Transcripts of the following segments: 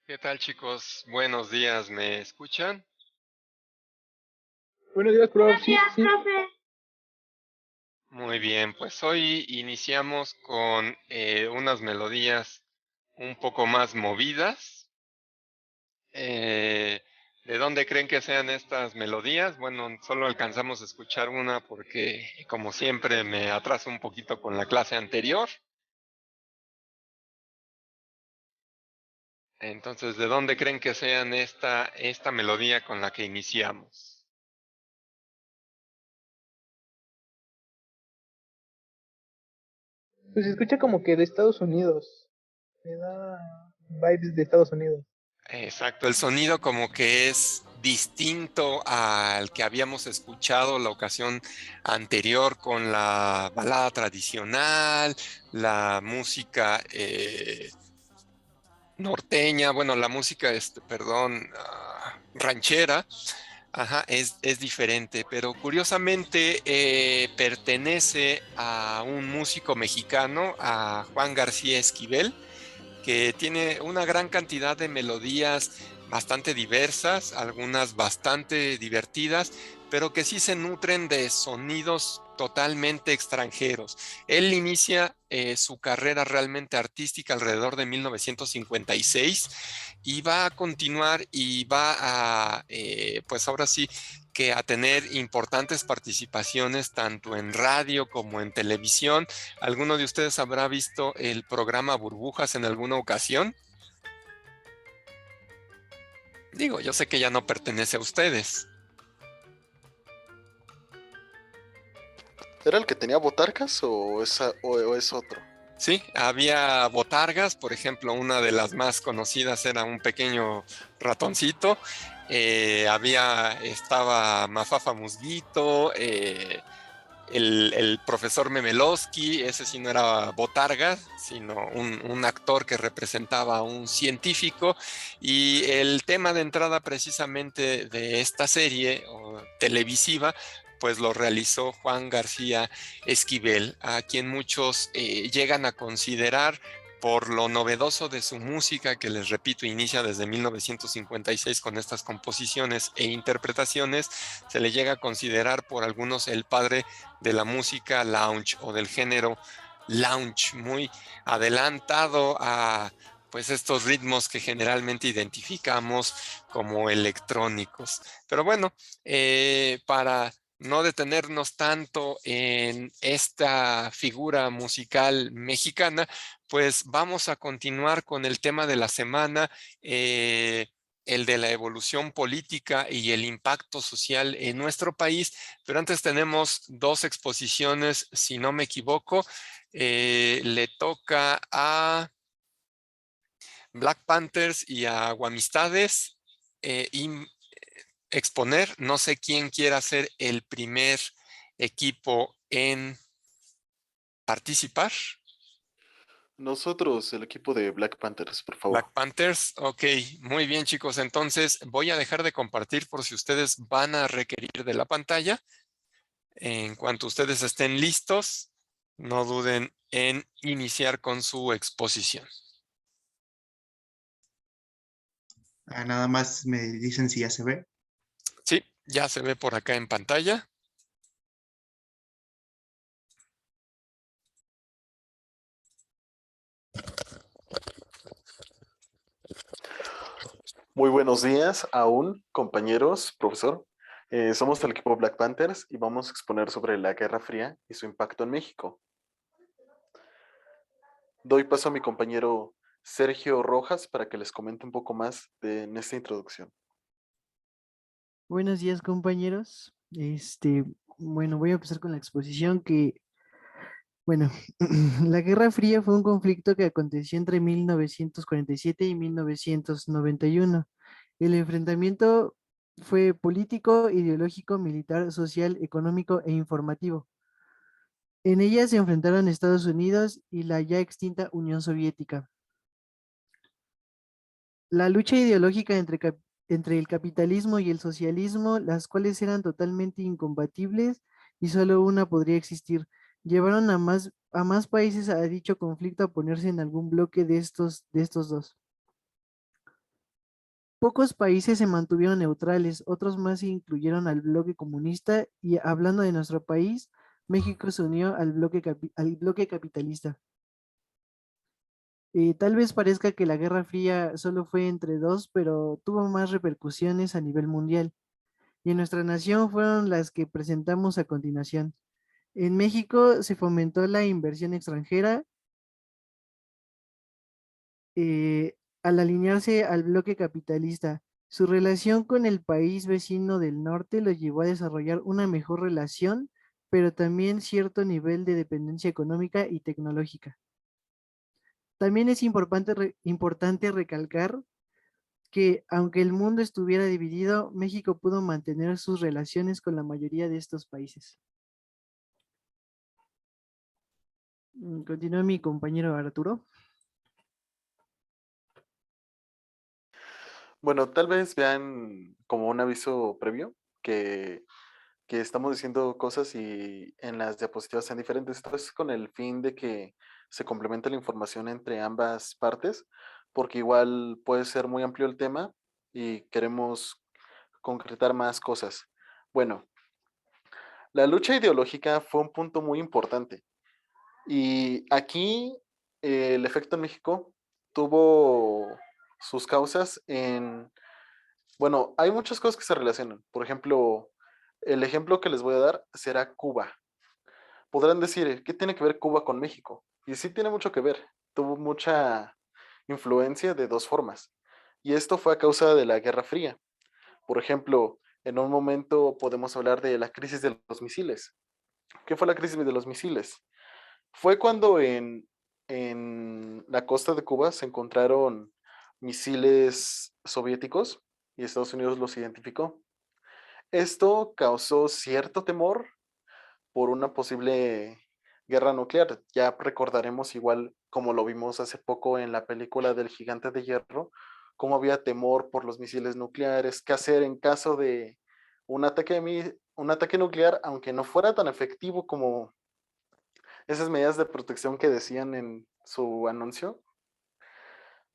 ¿Qué tal, chicos? Buenos días, ¿me escuchan? Buenos días, prof. Buenos Sí, días, sí. profe. Muy bien, pues hoy iniciamos con unas melodías un poco más movidas. Eh, ¿De dónde creen que sean estas melodías? Bueno, solo alcanzamos a escuchar una porque, como siempre, me atraso un poquito con la clase anterior. Entonces, ¿de dónde creen que sean esta melodía con la que iniciamos? Pues se escucha como que de Estados Unidos. Me da vibes de Estados Unidos. Exacto, el sonido como que es distinto al que habíamos escuchado la ocasión anterior con la balada tradicional, la música norteña, bueno, la música, perdón, ranchera. Ajá, es diferente, pero curiosamente pertenece a un músico mexicano, a Juan García Esquivel, que tiene una gran cantidad de melodías bastante diversas, algunas bastante divertidas, pero que sí se nutren de sonidos totalmente extranjeros. Él inicia su carrera realmente artística alrededor de 1956 y va a continuar y va a, pues ahora sí, que a tener importantes participaciones tanto en radio como en televisión. ¿Alguno de ustedes habrá visto el programa Burbujas en alguna ocasión? Digo, yo sé que ya no pertenece a ustedes. ¿Era el que tenía botargas o es otro? Sí, había botargas, por ejemplo, una de las más conocidas era un pequeño ratoncito. Estaba Mafafa Musguito, el profesor Memelowski, ese sí no era botarga, sino un actor que representaba a un científico. Y el tema de entrada precisamente de esta serie televisiva, pues lo realizó Juan García Esquivel, a quien muchos llegan a considerar por lo novedoso de su música, que les repito, inicia desde 1956 con estas composiciones e interpretaciones, se le llega a considerar por algunos el padre de la música lounge o del género lounge, muy adelantado a pues estos ritmos que generalmente identificamos como electrónicos. Pero bueno, para no detenernos tanto en esta figura musical mexicana, pues vamos a continuar con el tema de la semana, el de la evolución política y el impacto social en nuestro país. Pero antes tenemos dos exposiciones, si no me equivoco. Le toca a Black Panthers y a Guamistades exponer. No sé quién quiera ser el primer equipo en participar. Nosotros, el equipo de Black Panthers, por Black favor. Panthers, ok, muy bien, chicos. Entonces voy a dejar de compartir por si ustedes van a requerir de la pantalla. En cuanto ustedes estén listos, no duden en iniciar con su exposición. Nada más me dicen si ya se ve. Sí, ya se ve por acá en pantalla. Muy buenos días aún, compañeros, profesor. Somos el equipo Black Panthers y vamos a exponer sobre la Guerra Fría y su impacto en México. Doy paso a mi compañero Sergio Rojas para que les comente un poco más en esta introducción. Buenos días, compañeros. Bueno, voy a empezar con la exposición bueno, la Guerra Fría fue un conflicto que aconteció entre 1947 y 1991. El enfrentamiento fue político, ideológico, militar, social, económico e informativo. En ella se enfrentaron Estados Unidos y la ya extinta Unión Soviética. La lucha ideológica entre el capitalismo y el socialismo, las cuales eran totalmente incompatibles y solo una podría existir, llevaron a más países a dicho conflicto a ponerse en algún bloque de estos dos. Pocos países se mantuvieron neutrales, otros más se incluyeron al bloque comunista y hablando de nuestro país, México se unió al bloque capitalista. Tal vez parezca que la Guerra Fría solo fue entre dos, pero tuvo más repercusiones a nivel mundial. Y en nuestra nación fueron las que presentamos a continuación. En México se fomentó la inversión extranjera al alinearse al bloque capitalista. Su relación con el país vecino del norte lo llevó a desarrollar una mejor relación, pero también cierto nivel de dependencia económica y tecnológica. También es importante recalcar que aunque el mundo estuviera dividido, México pudo mantener sus relaciones con la mayoría de estos países. Continúa mi compañero Arturo. Bueno, tal vez vean como un aviso previo que estamos diciendo cosas y en las diapositivas sean diferentes. Esto es con el fin de que se complemente la información entre ambas partes, porque igual puede ser muy amplio el tema y queremos concretar más cosas. Bueno, la lucha ideológica fue un punto muy importante y aquí el efecto en México tuvo sus causas en, bueno, hay muchas cosas que se relacionan. Por ejemplo, el ejemplo que les voy a dar será Cuba. Podrán decir, ¿qué tiene que ver Cuba con México? Y sí tiene mucho que ver. Tuvo mucha influencia de dos formas. Y esto fue a causa de la Guerra Fría. Por ejemplo, en un momento podemos hablar de la crisis de los misiles. ¿Qué fue la crisis de los misiles? Fue cuando en la costa de Cuba se encontraron misiles soviéticos y Estados Unidos los identificó. Esto causó cierto temor por una posible guerra nuclear. Ya recordaremos igual como lo vimos hace poco en la película del Gigante de Hierro, cómo había temor por los misiles nucleares, qué hacer en caso de un ataque nuclear, aunque no fuera tan efectivo como esas medidas de protección que decían en su anuncio.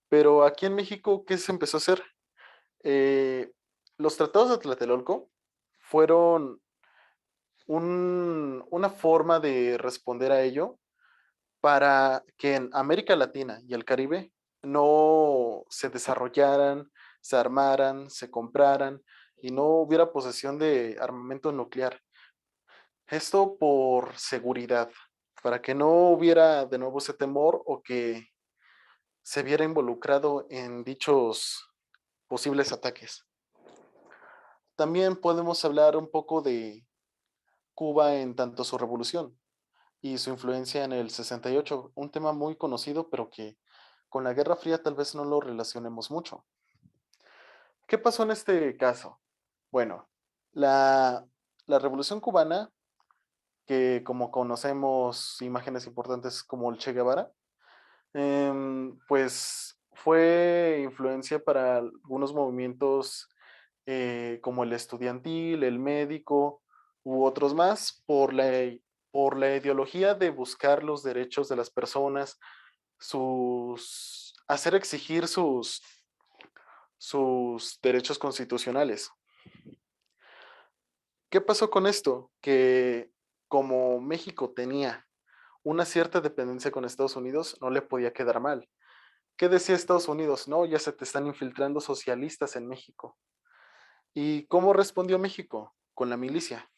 Pero aquí en México, ¿qué se empezó a hacer? Eh, los tratados de Tlatelolco fueron una forma de responder a ello para que en América Latina y el Caribe no se desarrollaran, se armaran, se compraran y no hubiera posesión de armamento nuclear. Esto por seguridad, para que no hubiera de nuevo ese temor o que se viera involucrado en dichos posibles ataques. También podemos hablar un poco de Cuba en tanto su revolución y su influencia en el 68, un tema muy conocido, pero que con la Guerra Fría tal vez no lo relacionemos mucho. ¿Qué pasó en este caso? Bueno, la Revolución Cubana, que como conocemos imágenes importantes como el Che Guevara, pues fue influencia para algunos movimientos como el estudiantil, el médico u otros más por la ideología de buscar los derechos de las personas, hacer exigir sus derechos constitucionales. ¿Qué pasó con esto? Que como México tenía una cierta dependencia con Estados Unidos, no le podía quedar mal. ¿Qué decía Estados Unidos? No, ya se te están infiltrando socialistas en México. ¿Y cómo respondió México? Con la milicia.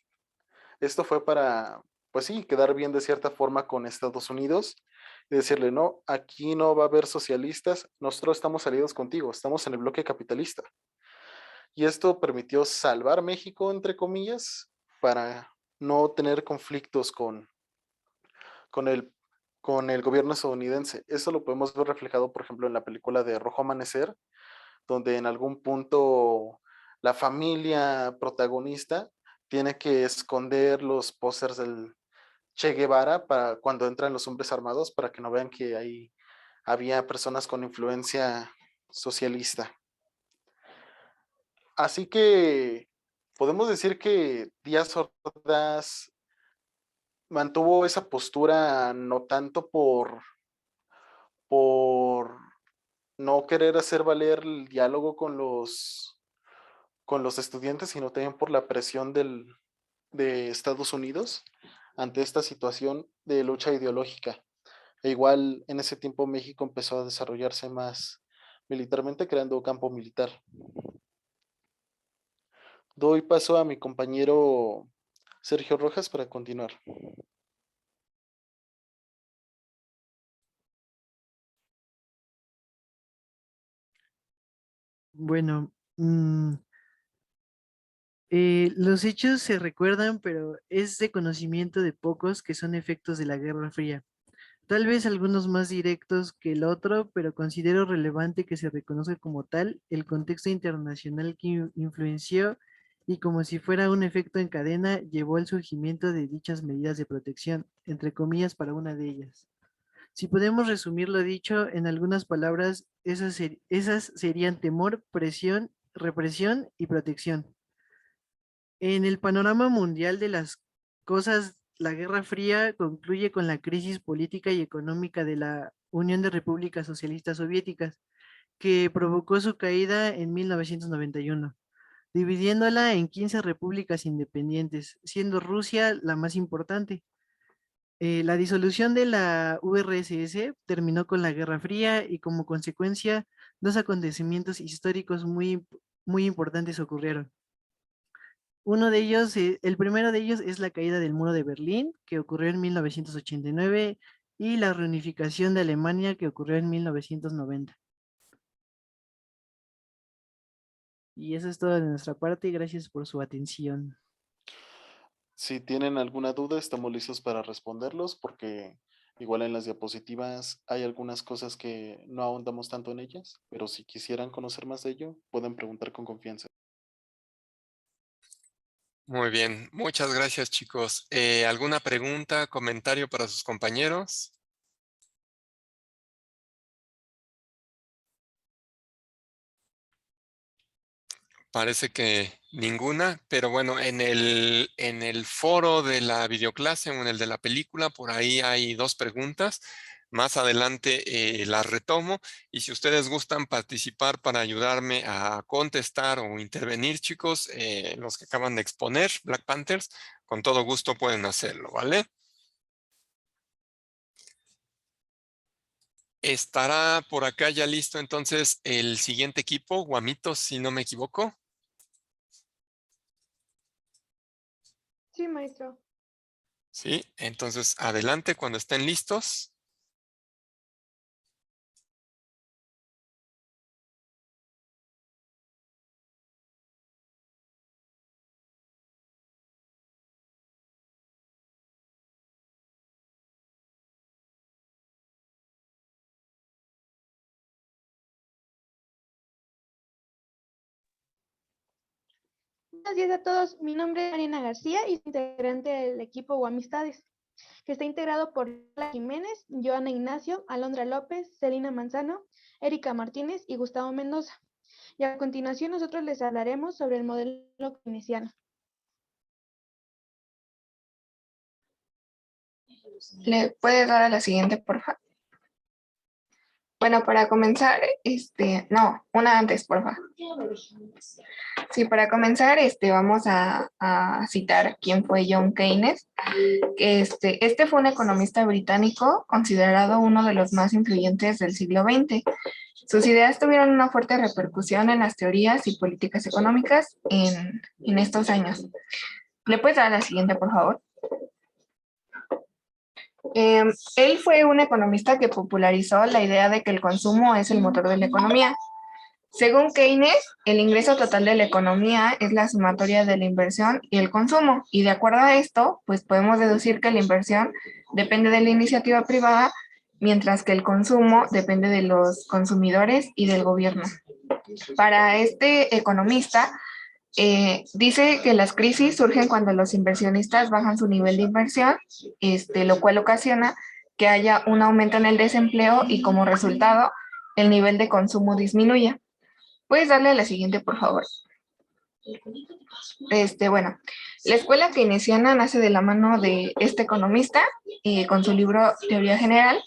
Esto fue para, pues sí, quedar bien de cierta forma con Estados Unidos y decirle, no, aquí no va a haber socialistas, nosotros estamos aliados contigo, estamos en el bloque capitalista. Y esto permitió salvar México, entre comillas, para no tener conflictos con el, con el gobierno estadounidense. Eso lo podemos ver reflejado, por ejemplo, en la película de Rojo Amanecer, donde en algún punto la familia protagonista tiene que esconder los pósters del Che Guevara para cuando entran los hombres armados para que no vean que ahí había personas con influencia socialista. Así que podemos decir que Díaz Ordaz mantuvo esa postura no tanto por no querer hacer valer el diálogo con los estudiantes, sino también por la presión de Estados Unidos ante esta situación de lucha ideológica. E igual en ese tiempo México empezó a desarrollarse más militarmente, creando campo militar. Doy paso a mi compañero Sergio Rojas para continuar. Bueno, los hechos se recuerdan, pero es de conocimiento de pocos que son efectos de la Guerra Fría. Tal vez algunos más directos que el otro, pero considero relevante que se reconozca como tal el contexto internacional que influenció y como si fuera un efecto en cadena, llevó al surgimiento de dichas medidas de protección, entre comillas, para una de ellas. Si podemos resumir lo dicho en algunas palabras, esas serían temor, presión, represión y protección. En el panorama mundial de las cosas, la Guerra Fría concluye con la crisis política y económica de la Unión de Repúblicas Socialistas Soviéticas, que provocó su caída en 1991, dividiéndola en 15 repúblicas independientes, siendo Rusia la más importante. La disolución de la URSS terminó con la Guerra Fría y como consecuencia, dos acontecimientos históricos muy importantes ocurrieron. Uno de ellos, el primero de ellos es la caída del muro de Berlín, que ocurrió en 1989, y la reunificación de Alemania, que ocurrió en 1990. Y eso es todo de nuestra parte, y gracias por su atención. Si tienen alguna duda, estamos listos para responderlos, porque igual en las diapositivas hay algunas cosas que no ahondamos tanto en ellas, pero si quisieran conocer más de ello, pueden preguntar con confianza. Muy bien, muchas gracias, chicos. ¿Alguna pregunta, comentario para sus compañeros? Parece que ninguna, pero bueno, en el foro de la videoclase o en el de la película, por ahí hay dos preguntas. Más adelante las retomo y si ustedes gustan participar para ayudarme a contestar o intervenir, chicos, los que acaban de exponer, Black Panthers, con todo gusto pueden hacerlo, ¿vale? Estará por acá ya listo entonces el siguiente equipo, Guamitos, si no me equivoco. Sí, maestro. Sí, entonces adelante cuando estén listos. Buenos días a todos. Mi nombre es Mariana García y soy integrante del equipo Guamistades, que está integrado por Lola Jiménez, Joana Ignacio, Alondra López, Celina Manzano, Erika Martínez y Gustavo Mendoza. Y a continuación nosotros les hablaremos sobre el modelo keynesiano. ¿Le puede dar a la siguiente, por favor? Bueno, para comenzar, no, una antes, por favor. Sí, para comenzar, vamos a citar quién fue John Keynes. Este fue un economista británico considerado uno de los más influyentes del siglo XX. Sus ideas tuvieron una fuerte repercusión en las teorías y políticas económicas en estos años. ¿Le puedes dar a la siguiente, por favor? Él fue un economista que popularizó la idea de que el consumo es el motor de la economía. Según Keynes, el ingreso total de la economía es la sumatoria de la inversión y el consumo, y de acuerdo a esto, pues podemos deducir que la inversión depende de la iniciativa privada, mientras que el consumo depende de los consumidores y del gobierno. Para este economista, dice que las crisis surgen cuando los inversionistas bajan su nivel de inversión, lo cual ocasiona que haya un aumento en el desempleo y como resultado el nivel de consumo disminuye. ¿Puedes darle a la siguiente, por favor? Bueno, la escuela keynesiana nace de la mano de este economista con su libro Teoría General.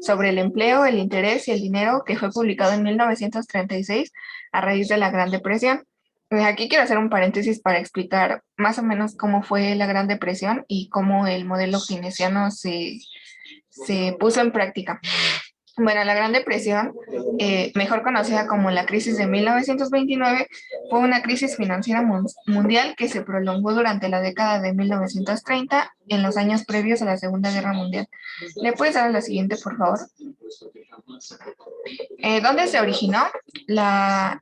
sobre el empleo, el interés y el dinero, que fue publicado en 1936 a raíz de la Gran Depresión. Aquí quiero hacer un paréntesis para explicar más o menos cómo fue la Gran Depresión y cómo el modelo keynesiano se puso en práctica. Bueno, la Gran Depresión, mejor conocida como la crisis de 1929, fue una crisis financiera mundial que se prolongó durante la década de 1930, en los años previos a la Segunda Guerra Mundial. ¿Le puedes dar a la siguiente, por favor? ¿Dónde se originó? La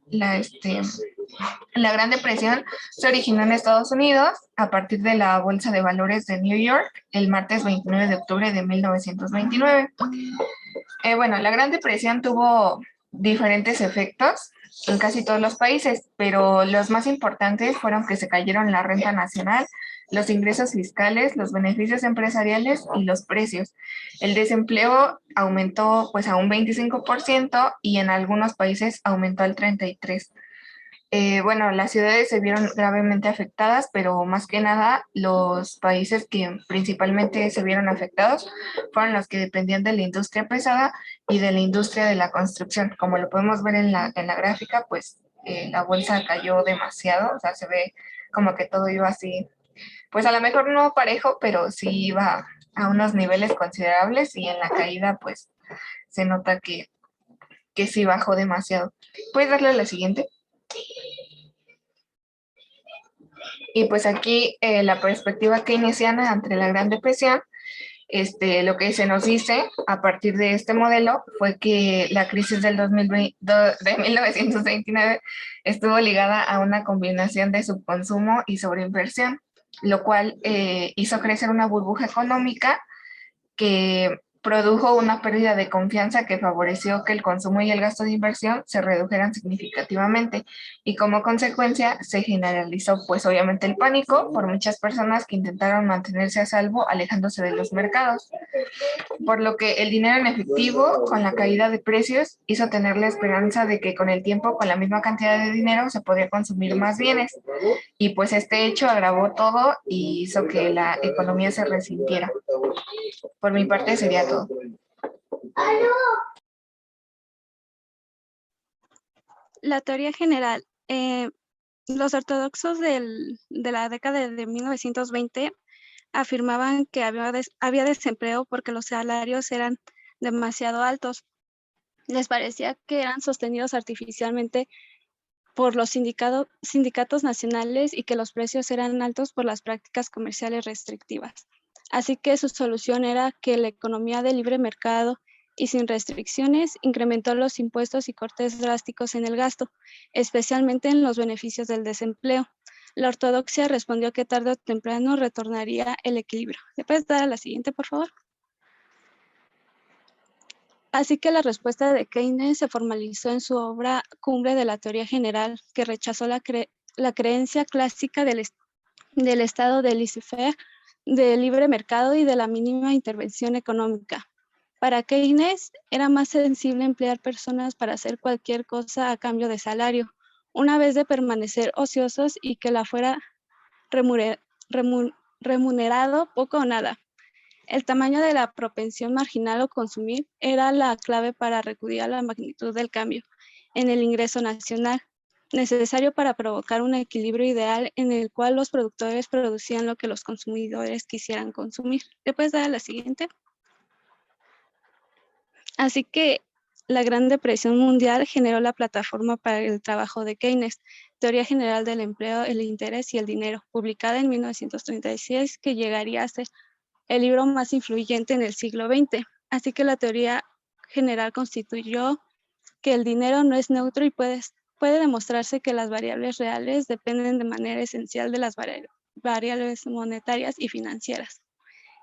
Gran Depresión se originó en Estados Unidos a partir de la Bolsa de Valores de New York el martes 29 de octubre de 1929. Bueno, la Gran Depresión tuvo diferentes efectos en casi todos los países, pero los más importantes fueron que se cayeron la renta nacional, los ingresos fiscales, los beneficios empresariales y los precios. El desempleo aumentó pues a un 25% y en algunos países aumentó al 33%. Bueno, las ciudades se vieron gravemente afectadas, pero más que nada los países que principalmente se vieron afectados fueron los que dependían de la industria pesada y de la industria de la construcción. Como lo podemos ver en la gráfica, pues la bolsa cayó demasiado, o sea, se ve como que todo iba así, pues a lo mejor no parejo, pero sí iba a unos niveles considerables y en la caída pues se nota que sí bajó demasiado. ¿Puedes darle a la siguiente? Y pues aquí la perspectiva keynesiana ante la Gran Depresión, lo que se nos dice a partir de este modelo fue que la crisis del 2020, de 1929 estuvo ligada a una combinación de subconsumo y sobreinversión, lo cual hizo crecer una burbuja económica que produjo una pérdida de confianza que favoreció que el consumo y el gasto de inversión se redujeran significativamente y como consecuencia se generalizó pues obviamente el pánico por muchas personas que intentaron mantenerse a salvo alejándose de los mercados, por lo que el dinero en efectivo con la caída de precios hizo tener la esperanza de que con el tiempo con la misma cantidad de dinero se podía consumir más bienes y pues este hecho agravó todo y hizo que la economía se resintiera. Por mi parte sería todo. La teoría general. Los ortodoxos de la década de 1920 afirmaban que había desempleo porque los salarios eran demasiado altos. Les parecía que eran sostenidos artificialmente por los sindicatos nacionales y que los precios eran altos por las prácticas comerciales restrictivas. Así que su solución era que la economía de libre mercado y sin restricciones incrementó los impuestos y cortes drásticos en el gasto, especialmente en los beneficios del desempleo. La ortodoxia respondió que tarde o temprano retornaría el equilibrio. ¿Le puedes dar a la siguiente, por favor? Así que la respuesta de Keynes se formalizó en su obra Cumbre de la Teoría General, que rechazó la creencia clásica del estado de laissez-faire, del libre mercado y de la mínima intervención económica. Para Keynes era más sensible emplear personas para hacer cualquier cosa a cambio de salario, una vez de permanecer ociosos y que la fuera remunerado poco o nada. El tamaño de la propensión marginal o consumir era la clave para acudir a la magnitud del cambio en el ingreso nacional, necesario para provocar un equilibrio ideal en el cual los productores producían lo que los consumidores quisieran consumir. ¿Le puedes dar a la siguiente? Así que la Gran Depresión Mundial generó la plataforma para el trabajo de Keynes, Teoría General del Empleo, el Interés y el Dinero, publicada en 1936, que llegaría a ser el libro más influyente en el siglo XX. Así que la teoría general constituyó que el dinero no es neutro y puede demostrarse que las variables reales dependen de manera esencial de las variables monetarias y financieras,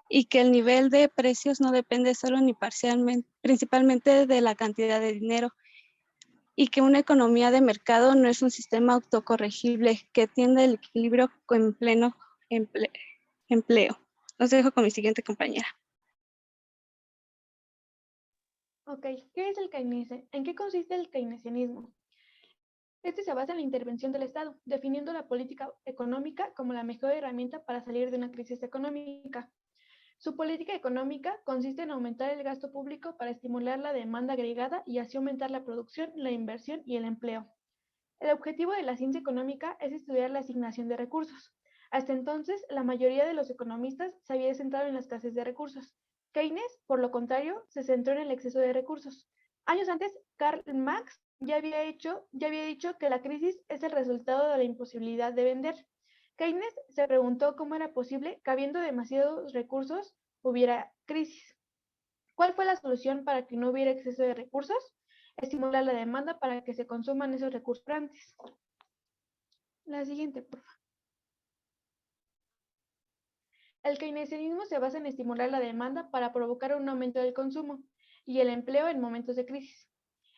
y que el nivel de precios no depende solo ni parcialmente, principalmente de la cantidad de dinero, y que una economía de mercado no es un sistema autocorregible que tiende al equilibrio en pleno empleo. Los dejo con mi siguiente compañera. Ok, ¿qué es el keynesianismo? ¿En qué consiste el keynesianismo? Este se basa en la intervención del Estado, definiendo la política económica como la mejor herramienta para salir de una crisis económica. Su política económica consiste en aumentar el gasto público para estimular la demanda agregada y así aumentar la producción, la inversión y el empleo. El objetivo de la ciencia económica es estudiar la asignación de recursos. Hasta entonces, la mayoría de los economistas se había centrado en la escasez de recursos. Keynes, por lo contrario, se centró en el exceso de recursos. Años antes, Karl Marx ya había dicho que la crisis es el resultado de la imposibilidad de vender. Keynes se preguntó cómo era posible que habiendo demasiados recursos hubiera crisis. ¿Cuál fue la solución para que no hubiera exceso de recursos? Estimular la demanda para que se consuman esos recursos antes. La siguiente, por favor. El keynesianismo se basa en estimular la demanda para provocar un aumento del consumo y el empleo en momentos de crisis.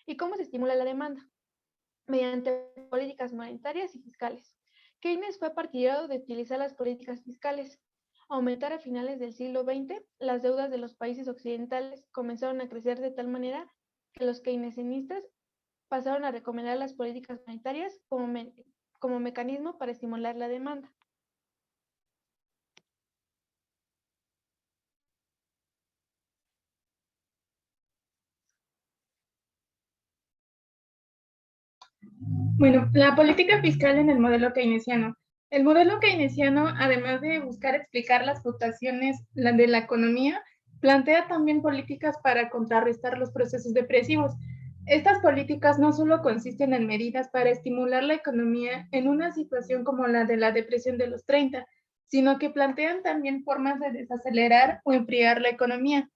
¿Y cómo se estimula la demanda? Mediante políticas monetarias y fiscales. Keynes fue partidario de utilizar las políticas fiscales. Aumentar a finales del siglo XX, las deudas de los países occidentales comenzaron a crecer de tal manera que los keynesianistas pasaron a recomendar las políticas monetarias como mecanismo para estimular la demanda. Bueno, la política fiscal en el modelo keynesiano. El modelo keynesiano, además de buscar explicar las fluctuaciones de la economía, plantea también políticas para contrarrestar los procesos depresivos. Estas políticas no solo consisten en medidas para estimular la economía en una situación como la de la depresión de los 30, sino que plantean también formas de desacelerar o enfriar la economía.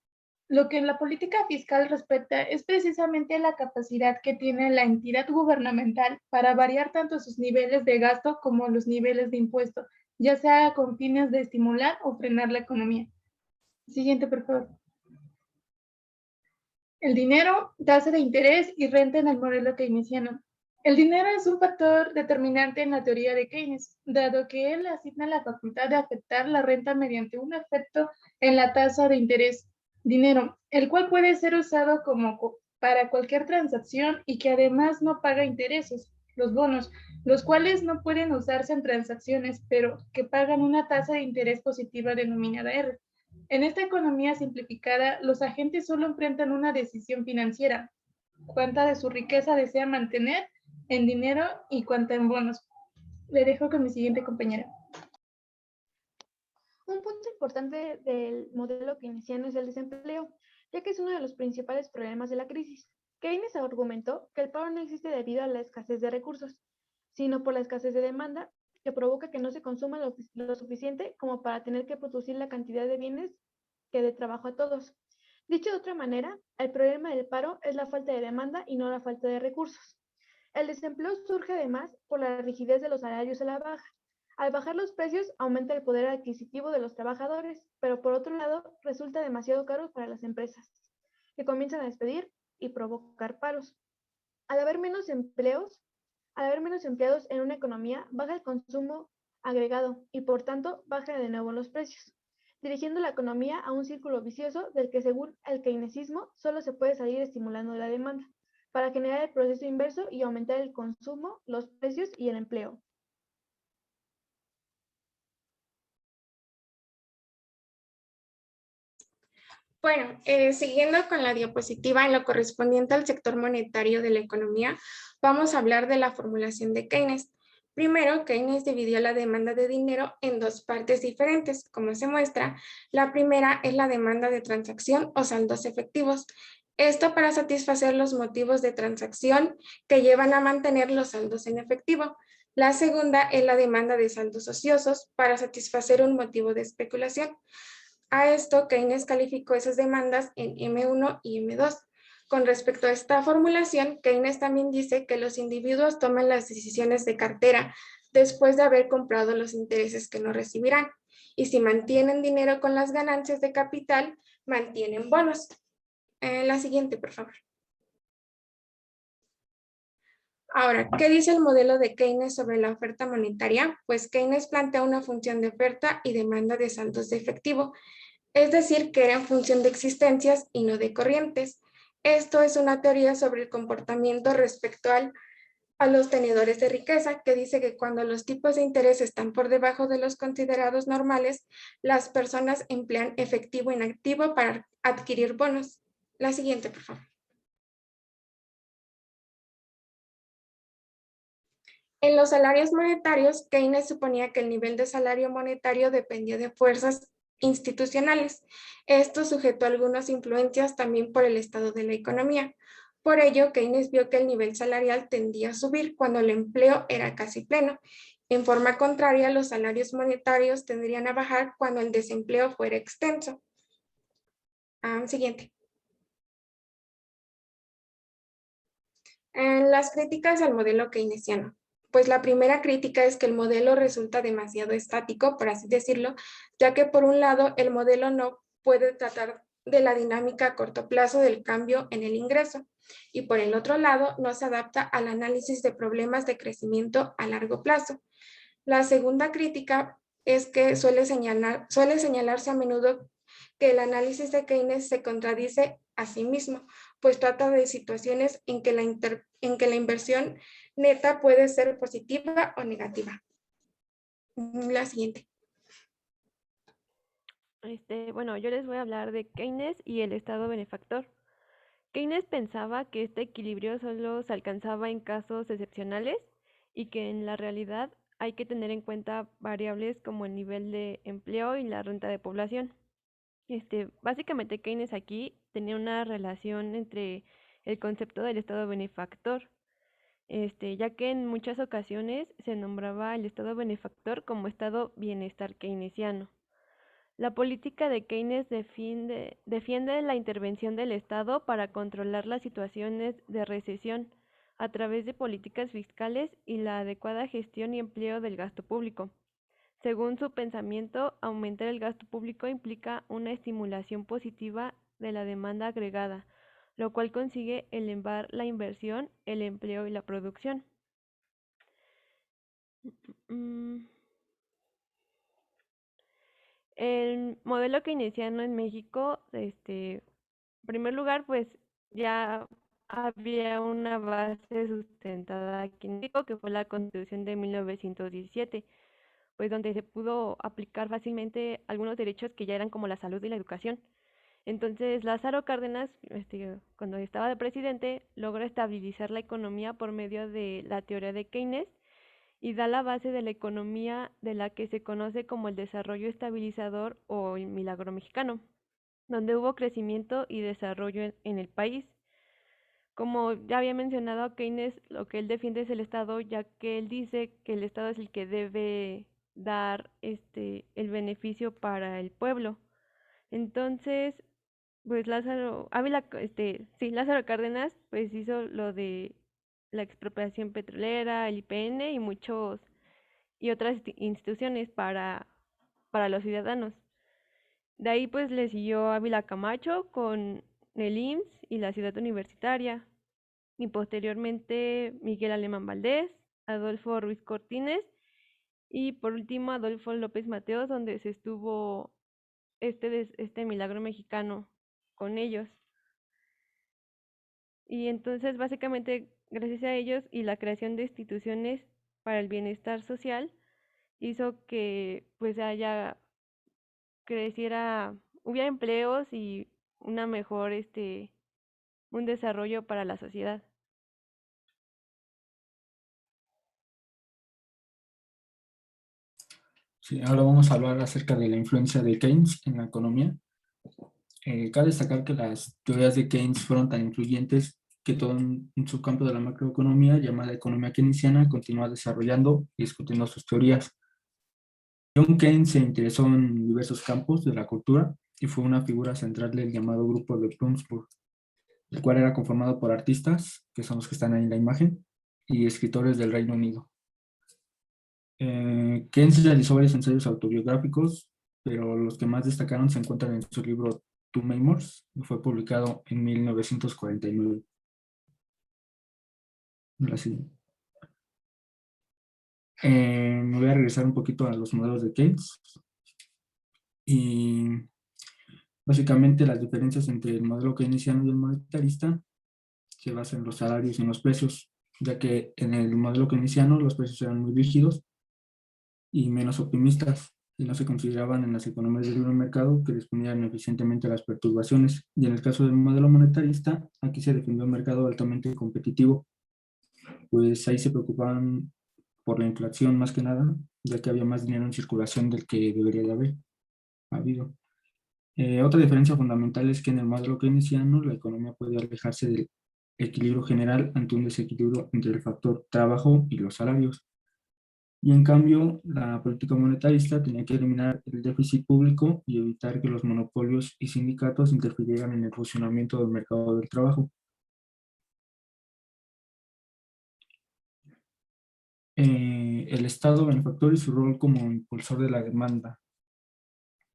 Lo que en la política fiscal respecta es precisamente la capacidad que tiene la entidad gubernamental para variar tanto sus niveles de gasto como los niveles de impuesto, ya sea con fines de estimular o frenar la economía. Siguiente, por favor. El dinero, tasa de interés y renta en el modelo keynesiano. El dinero es un factor determinante en la teoría de Keynes, dado que él asigna la facultad de afectar la renta mediante un efecto en la tasa de interés. Dinero, el cual puede ser usado para cualquier transacción y que además no paga intereses. Los bonos, los cuales no pueden usarse en transacciones, pero que pagan una tasa de interés positiva denominada R. En esta economía simplificada, los agentes solo enfrentan una decisión financiera: cuánta de su riqueza desea mantener en dinero y cuánta en bonos. Le dejo con mi siguiente compañera. Un punto importante del modelo keynesiano es el desempleo, ya que es uno de los principales problemas de la crisis. Keynes argumentó que el paro no existe debido a la escasez de recursos, sino por la escasez de demanda, que provoca que no se consuma lo suficiente como para tener que producir la cantidad de bienes que dé trabajo a todos. Dicho de otra manera, el problema del paro es la falta de demanda y no la falta de recursos. El desempleo surge además por la rigidez de los salarios a la baja. Al bajar los precios, aumenta el poder adquisitivo de los trabajadores, pero por otro lado, resulta demasiado caro para las empresas, que comienzan a despedir y provocar paros. Al haber menos empleados en una economía, baja el consumo agregado y por tanto bajan de nuevo los precios, dirigiendo la economía a un círculo vicioso del que, según el keynesismo, solo se puede salir estimulando la demanda para generar el proceso inverso y aumentar el consumo, los precios y el empleo. Bueno, siguiendo con la diapositiva en lo correspondiente al sector monetario de la economía, vamos a hablar de la formulación de Keynes. Primero, Keynes dividió la demanda de dinero en dos partes diferentes, como se muestra. La primera es la demanda de transacción o saldos efectivos. Esto para satisfacer los motivos de transacción que llevan a mantener los saldos en efectivo. La segunda es la demanda de saldos ociosos para satisfacer un motivo de especulación. A esto, Keynes calificó esas demandas en M1 y M2. Con respecto a esta formulación, Keynes también dice que los individuos toman las decisiones de cartera después de haber comprado los intereses que no recibirán. Y si mantienen dinero con las ganancias de capital, mantienen bonos. La siguiente, por favor. Ahora, ¿qué dice el modelo de Keynes sobre la oferta monetaria? Pues Keynes plantea una función de oferta y demanda de saldos de efectivo, es decir, que era en función de existencias y no de corrientes. Esto es una teoría sobre el comportamiento respecto al a los tenedores de riqueza, que dice que cuando los tipos de interés están por debajo de los considerados normales, las personas emplean efectivo inactivo para adquirir bonos. La siguiente, por favor. En los salarios monetarios, Keynes suponía que el nivel de salario monetario dependía de fuerzas institucionales. Esto sujetó a algunas influencias también por el estado de la economía. Por ello, Keynes vio que el nivel salarial tendía a subir cuando el empleo era casi pleno. En forma contraria, los salarios monetarios tendrían a bajar cuando el desempleo fuera extenso. Siguiente. Las críticas al modelo keynesiano. Pues la primera crítica es que el modelo resulta demasiado estático, por así decirlo, ya que por un lado el modelo no puede tratar de la dinámica a corto plazo del cambio en el ingreso y por el otro lado no se adapta al análisis de problemas de crecimiento a largo plazo. La segunda crítica es que suele señalarse a menudo que el análisis de Keynes se contradice a sí mismo, pues trata de situaciones en que la inversión neta puede ser positiva o negativa. La siguiente. Bueno, yo les voy a hablar de Keynes y el Estado benefactor. Keynes pensaba que este equilibrio solo se alcanzaba en casos excepcionales y que en la realidad hay que tener en cuenta variables como el nivel de empleo y la renta de población. Básicamente Keynes aquí tenía una relación entre el concepto del Estado benefactor, ya que en muchas ocasiones se nombraba el Estado benefactor como Estado bienestar keynesiano. La política de Keynes defiende la intervención del Estado para controlar las situaciones de recesión a través de políticas fiscales y la adecuada gestión y empleo del gasto público. Según su pensamiento, aumentar el gasto público implica una estimulación positiva de la demanda agregada, lo cual consigue elevar la inversión, el empleo y la producción. El modelo keynesiano en México, en primer lugar, pues ya había una base sustentada aquí en México, que fue la Constitución de 1917, pues donde se pudo aplicar fácilmente algunos derechos que ya eran como la salud y la educación. Entonces, Lázaro Cárdenas, cuando estaba de presidente, logra estabilizar la economía por medio de la teoría de Keynes y da la base de la economía de la que se conoce como el desarrollo estabilizador o el milagro mexicano, donde hubo crecimiento y desarrollo en el país. Como ya había mencionado, Keynes lo que él defiende es el Estado, ya que él dice que el Estado es el que debe dar el beneficio para el pueblo. Entonces, pues Lázaro Cárdenas pues hizo lo de la expropiación petrolera, el IPN y otras instituciones para los ciudadanos. De ahí pues le siguió Ávila Camacho con el IMSS y la Ciudad Universitaria, y posteriormente Miguel Alemán Valdés, Adolfo Ruiz Cortines y por último Adolfo López Mateos, donde se estuvo este milagro mexicano con ellos. Y entonces básicamente gracias a ellos y la creación de instituciones para el bienestar social hizo que pues hubiera empleos y una mejor un desarrollo para la sociedad. Sí, ahora vamos a hablar acerca de la influencia de Keynes en la economía. Cabe destacar que las teorías de Keynes fueron tan influyentes que todo en su campo de la macroeconomía, llamada economía keynesiana, continúa desarrollando y discutiendo sus teorías. John Keynes se interesó en diversos campos de la cultura y fue una figura central del llamado grupo de Bloomsburg, el cual era conformado por artistas, que son los que están ahí en la imagen, y escritores del Reino Unido. Keynes realizó varios ensayos autobiográficos, pero los que más destacaron se encuentran en su libro Two Memoirs, que fue publicado en 1949. Me voy a regresar un poquito a los modelos de Keynes. Y básicamente las diferencias entre el modelo keynesiano y el monetarista se basan en los salarios y en los precios. ya que en el modelo keynesiano los precios eran muy rígidos y menos optimistas, y no se consideraban en las economías del libre mercado que respondían eficientemente a las perturbaciones. Y en el caso del modelo monetarista, aquí se defendió un mercado altamente competitivo, pues ahí se preocupaban por la inflación más que nada, ya que había más dinero en circulación del que debería de haber habido. Otra diferencia fundamental es que en el modelo keynesiano la economía puede alejarse del equilibrio general ante un desequilibrio entre el factor trabajo y los salarios. Y en cambio, la política monetarista tenía que eliminar el déficit público y evitar que los monopolios y sindicatos interfirieran en el funcionamiento del mercado del trabajo. El Estado benefactor y su rol como impulsor de la demanda.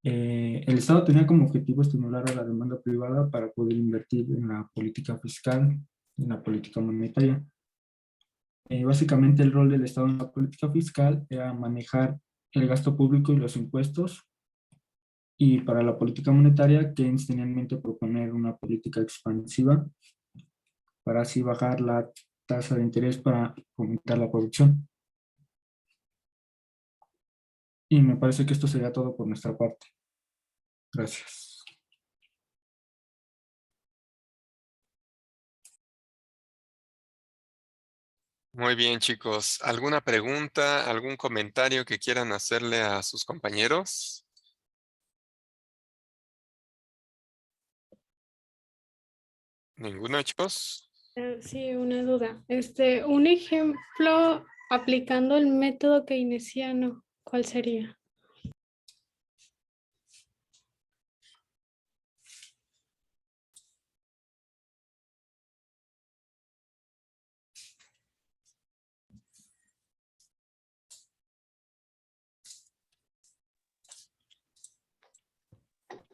El Estado tenía como objetivo estimular a la demanda privada para poder invertir en la política fiscal, en la política monetaria. Básicamente el rol del Estado en la política fiscal era manejar el gasto público y los impuestos, y para la política monetaria Keynes tenía en mente proponer una política expansiva para así bajar la tasa de interés para fomentar la producción. Y me parece que esto sería todo por nuestra parte. Gracias. Muy bien, chicos. ¿Alguna pregunta, algún comentario que quieran hacerle a sus compañeros? ¿Ninguno, chicos? Sí, una duda. Un ejemplo aplicando el método keynesiano, ¿cuál sería?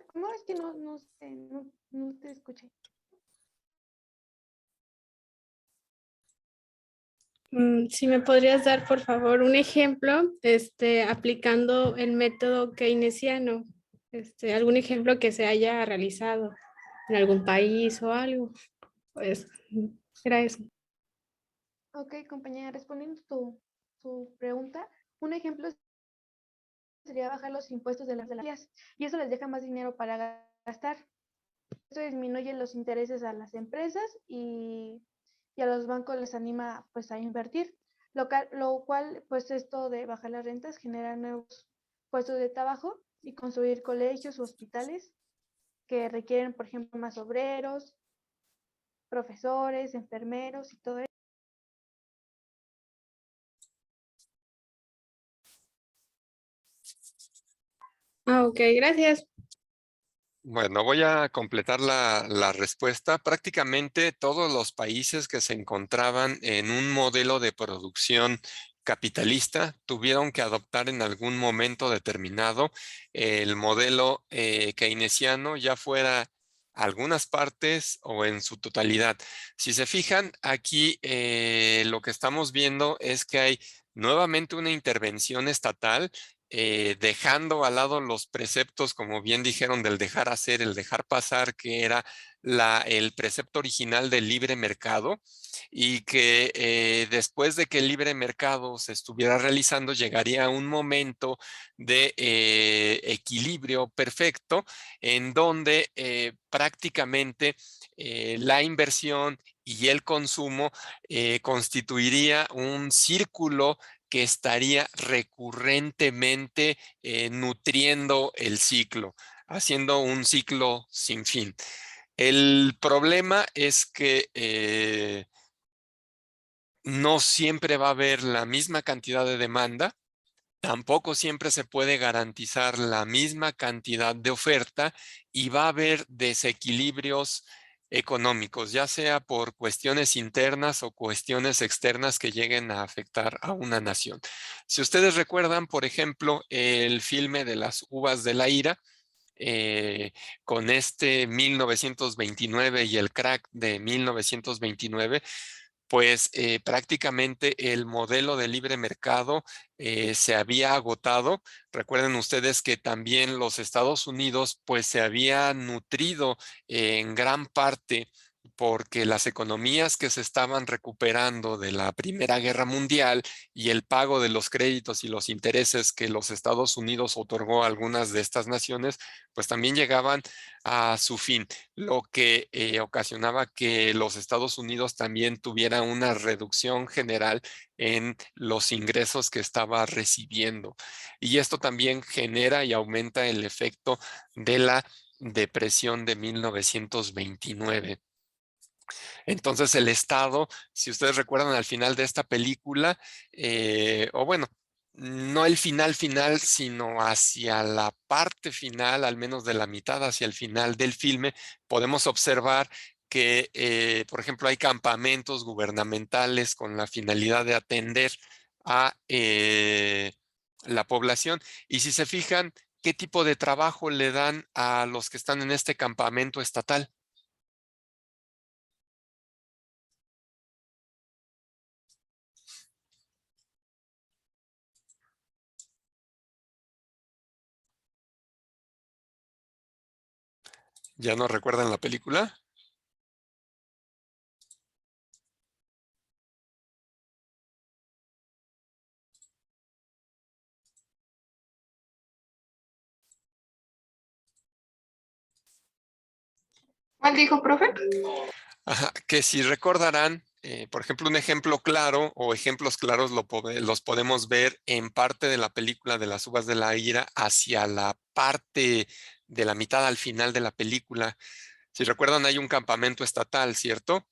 ¿Cómo es que no sé, no te escuché? Si me podrías dar, por favor, un ejemplo, aplicando el método keynesiano, algún ejemplo que se haya realizado en algún país o algo. Pues, era eso. Ok, compañera, respondiendo tu pregunta, un ejemplo sería bajar los impuestos de las familias y eso les deja más dinero para gastar. Esto disminuye los intereses a las empresas y a los bancos les anima pues a invertir, lo cual pues esto de bajar las rentas genera nuevos puestos de trabajo y construir colegios o hospitales que requieren, por ejemplo, más obreros, profesores, enfermeros y todo eso. Ok, gracias. Bueno, voy a completar la respuesta. Prácticamente todos los países que se encontraban en un modelo de producción capitalista tuvieron que adoptar en algún momento determinado el modelo keynesiano, ya fuera algunas partes o en su totalidad. Si se fijan, aquí lo que estamos viendo es que hay nuevamente una intervención estatal, dejando al lado los preceptos, como bien dijeron, del dejar hacer, el dejar pasar, que era el precepto original del libre mercado, y que después de que el libre mercado se estuviera realizando, llegaría un momento de equilibrio perfecto, en donde prácticamente la inversión y el consumo constituiría un círculo que estaría recurrentemente nutriendo el ciclo, haciendo un ciclo sin fin. El problema es que no siempre va a haber la misma cantidad de demanda, tampoco siempre se puede garantizar la misma cantidad de oferta y va a haber desequilibrios económicos, ya sea por cuestiones internas o cuestiones externas que lleguen a afectar a una nación. Si ustedes recuerdan, por ejemplo, el filme de las uvas de la ira, con 1929 y el crack de 1929, pues prácticamente el modelo de libre mercado se había agotado. Recuerden ustedes que también los Estados Unidos pues se había nutrido en gran parte porque las economías que se estaban recuperando de la Primera Guerra Mundial y el pago de los créditos y los intereses que los Estados Unidos otorgó a algunas de estas naciones, pues también llegaban a su fin, lo que ocasionaba que los Estados Unidos también tuvieran una reducción general en los ingresos que estaba recibiendo. Y esto también genera y aumenta el efecto de la depresión de 1929. Entonces el Estado, si ustedes recuerdan al final de esta película, o bueno, no el final final, sino hacia la parte final, al menos de la mitad hacia el final del filme, podemos observar que, por ejemplo, hay campamentos gubernamentales con la finalidad de atender a la población. Y si se fijan, ¿qué tipo de trabajo le dan a los que están en este campamento estatal? ¿Ya no recuerdan la película? ¿Cuál dijo, profe? Ajá, que si recordarán, por ejemplo, un ejemplo claro o ejemplos claros los podemos ver en parte de la película de Las uvas de la ira hacia la parte de la mitad al final de la película. Si recuerdan, hay un campamento estatal, ¿cierto?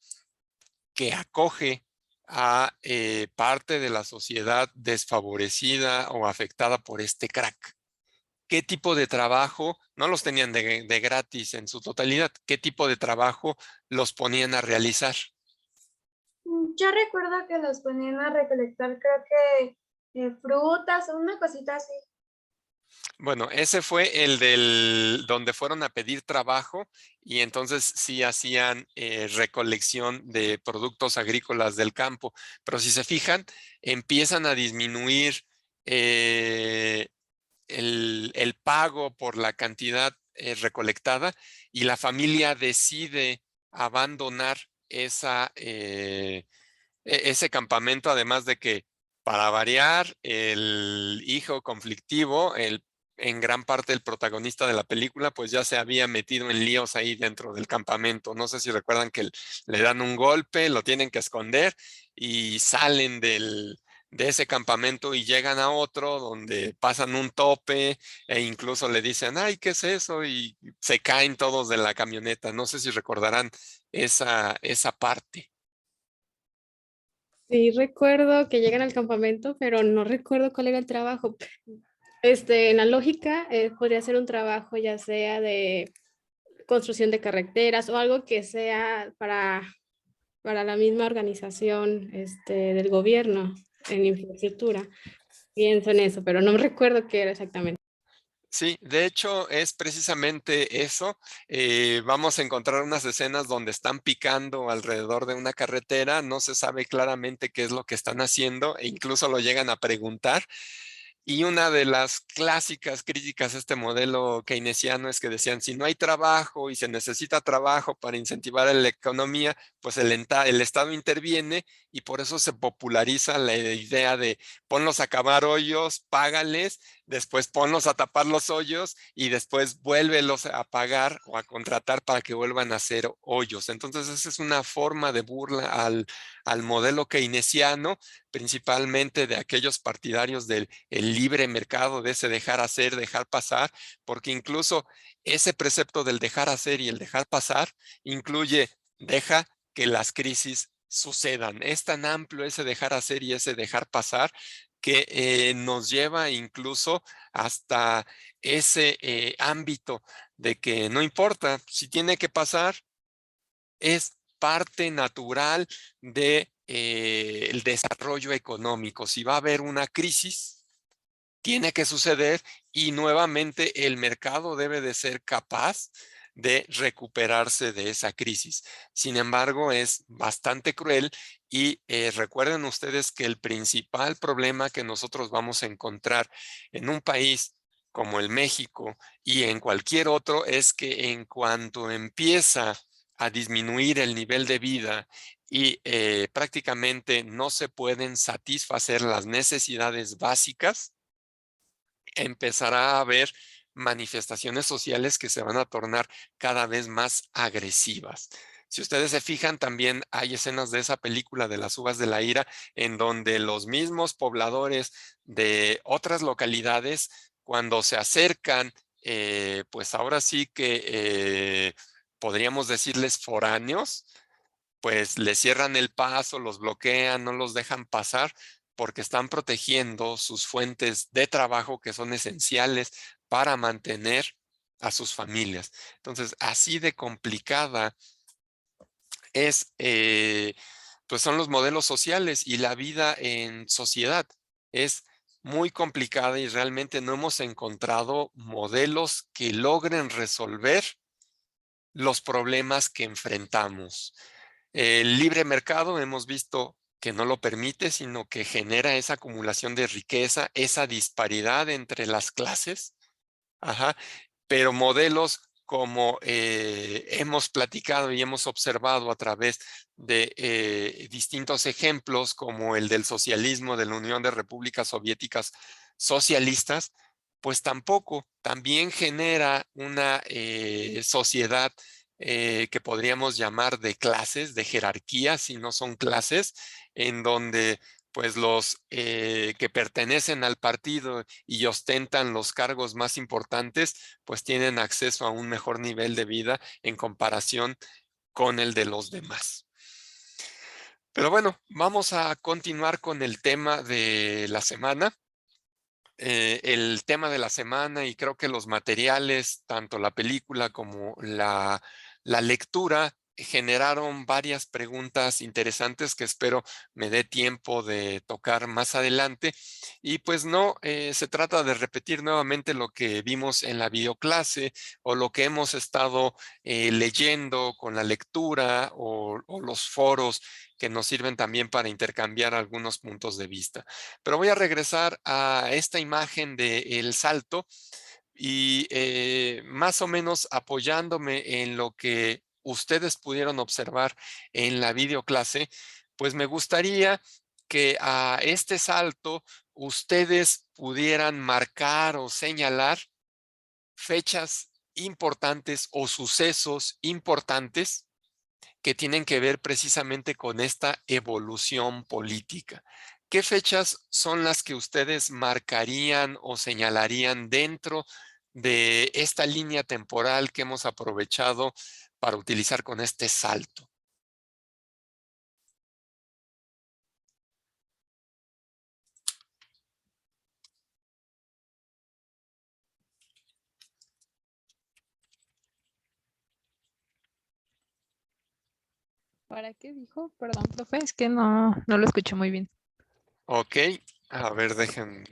Que acoge a parte de la sociedad desfavorecida o afectada por este crack. ¿Qué tipo de trabajo? No los tenían de gratis en su totalidad. ¿Qué tipo de trabajo los ponían a realizar? Yo recuerdo que los ponían a recolectar, creo que frutas o una cosita así. Bueno, ese fue el del donde fueron a pedir trabajo y entonces sí hacían recolección de productos agrícolas del campo. Pero si se fijan, empiezan a disminuir el pago por la cantidad recolectada y la familia decide abandonar ese campamento, además de que, para variar, el hijo conflictivo, en gran parte el protagonista de la película, pues ya se había metido en líos ahí dentro del campamento. No sé si recuerdan que le dan un golpe, lo tienen que esconder y salen de ese campamento y llegan a otro donde pasan un tope e incluso le dicen, ay, ¿qué es eso? Y se caen todos de la camioneta. No sé si recordarán esa parte. Sí, recuerdo que llegan al campamento, pero no recuerdo cuál era el trabajo. En la lógica, podría ser un trabajo ya sea de construcción de carreteras o algo que sea para la misma organización del gobierno en infraestructura. Pienso en eso, pero no recuerdo qué era exactamente. Sí, de hecho es precisamente eso. Vamos a encontrar unas escenas donde están picando alrededor de una carretera, no se sabe claramente qué es lo que están haciendo e incluso lo llegan a preguntar. Y una de las clásicas críticas a este modelo keynesiano es que decían, si no hay trabajo y se necesita trabajo para incentivar la economía, pues el Estado interviene y por eso se populariza la idea de ponlos a cavar hoyos, págales, después ponlos a tapar los hoyos y después vuélvelos a pagar o a contratar para que vuelvan a hacer hoyos. Entonces esa es una forma de burla al modelo keynesiano, principalmente de aquellos partidarios del libre mercado, de ese dejar hacer, dejar pasar, porque incluso ese precepto del dejar hacer y el dejar pasar incluye deja que las crisis sucedan. Es tan amplio ese dejar hacer y ese dejar pasar que nos lleva incluso hasta ese ámbito de que no importa, si tiene que pasar, es parte natural de el desarrollo económico. Si va a haber una crisis, tiene que suceder y nuevamente el mercado debe de ser capaz de recuperarse de esa crisis. Sin embargo, es bastante cruel y recuerden ustedes que el principal problema que nosotros vamos a encontrar en un país como el México y en cualquier otro es que en cuanto empieza a disminuir el nivel de vida y prácticamente no se pueden satisfacer las necesidades básicas, empezará a haber manifestaciones sociales que se van a tornar cada vez más agresivas. Si ustedes se fijan, también hay escenas de esa película de Las uvas de la ira, en donde los mismos pobladores de otras localidades, cuando se acercan, pues ahora sí que podríamos decirles foráneos, pues les cierran el paso, los bloquean, no los dejan pasar, porque están protegiendo sus fuentes de trabajo que son esenciales para mantener a sus familias. Entonces, así de complicada es, pues son los modelos sociales y la vida en sociedad. Es muy complicada y realmente no hemos encontrado modelos que logren resolver los problemas que enfrentamos. El libre mercado hemos visto que no lo permite, sino que genera esa acumulación de riqueza, esa disparidad entre las clases. Ajá. Pero modelos como hemos platicado y hemos observado a través de distintos ejemplos, como el del socialismo de la Unión de Repúblicas Soviéticas Socialistas, pues tampoco, también genera una sociedad que podríamos llamar de clases, de jerarquías, si no son clases, en donde pues los que pertenecen al partido y ostentan los cargos más importantes, pues tienen acceso a un mejor nivel de vida en comparación con el de los demás. Pero bueno, vamos a continuar con el tema de la semana. El tema de la semana, y creo que los materiales, tanto la película como la lectura, generaron varias preguntas interesantes que espero me dé tiempo de tocar más adelante. Y pues no se trata de repetir nuevamente lo que vimos en la videoclase o lo que hemos estado leyendo con la lectura o los foros que nos sirven también para intercambiar algunos puntos de vista. Pero voy a regresar a esta imagen del salto y más o menos apoyándome en lo que ustedes pudieron observar en la videoclase, pues me gustaría que a este salto ustedes pudieran marcar o señalar fechas importantes o sucesos importantes que tienen que ver precisamente con esta evolución política. ¿Qué fechas son las que ustedes marcarían o señalarían dentro de esta línea temporal que hemos aprovechado para utilizar con este salto? ¿Para qué dijo? Perdón, profe, es que no lo escuché muy bien. Ok, a ver, dejen.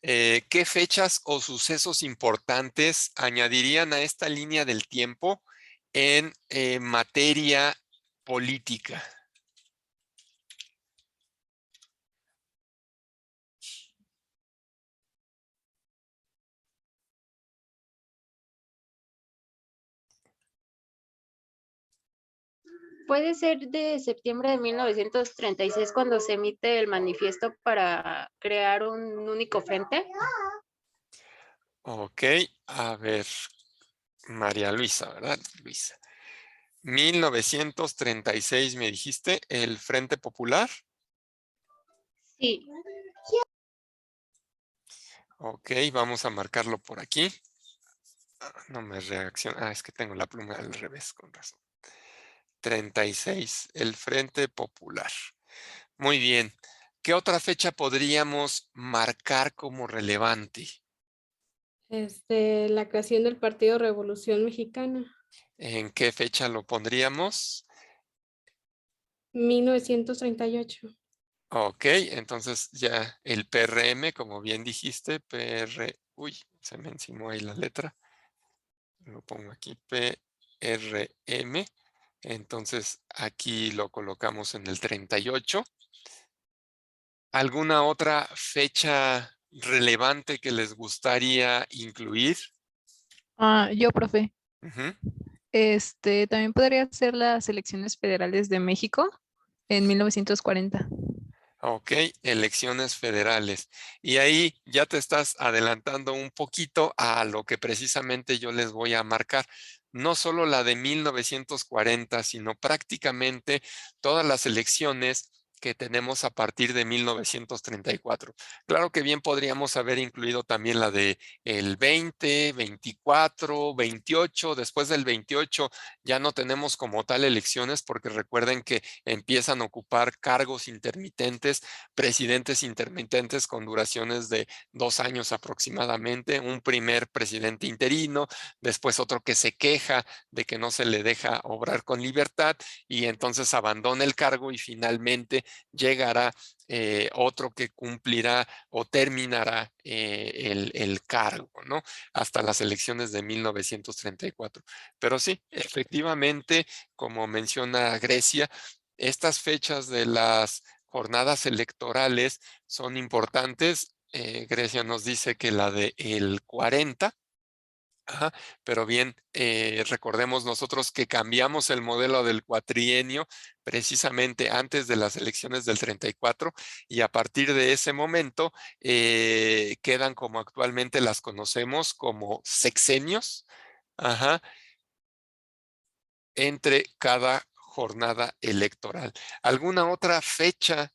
¿Qué fechas o sucesos importantes añadirían a esta línea del tiempo en materia política? Puede ser de septiembre de 1936 cuando se emite el manifiesto para crear un único frente. Ok, a ver, María Luisa, ¿verdad? Luisa. 1936 me dijiste, el Frente Popular. Sí. Ok, vamos a marcarlo por aquí. No me reacciona. Ah, es que tengo la pluma al revés, con razón. 36, el Frente Popular. Muy bien. ¿Qué otra fecha podríamos marcar como relevante? La creación del Partido Revolución Mexicana. ¿En qué fecha lo pondríamos? 1938. Ok, entonces ya el PRM, como bien dijiste, uy, se me encimó ahí la letra. Lo pongo aquí, PRM. Entonces aquí lo colocamos en el 38. ¿Alguna otra fecha relevante que les gustaría incluir? Yo, profe. También podría ser las elecciones federales de México en 1940. Ok, elecciones federales. Y ahí ya te estás adelantando un poquito a lo que precisamente yo les voy a marcar. No solo la de 1940, sino prácticamente todas las elecciones que tenemos a partir de 1934. Claro que bien podríamos haber incluido también la de el 20, 24, 28. Después del 28 ya no tenemos como tal elecciones, porque recuerden que empiezan a ocupar cargos intermitentes, presidentes intermitentes con duraciones de 2 años aproximadamente, un primer presidente interino, después otro que se queja de que no se le deja obrar con libertad y entonces abandona el cargo, y finalmente llegará otro que cumplirá o terminará el cargo, ¿no? Hasta las elecciones de 1934. Pero sí, efectivamente, como menciona Grecia, estas fechas de las jornadas electorales son importantes. Grecia nos dice que la de el 40. Ajá, pero bien, recordemos nosotros que cambiamos el modelo del cuatrienio precisamente antes de las elecciones del 34, y a partir de ese momento quedan como actualmente las conocemos como sexenios, ajá, entre cada jornada electoral. ¿Alguna otra fecha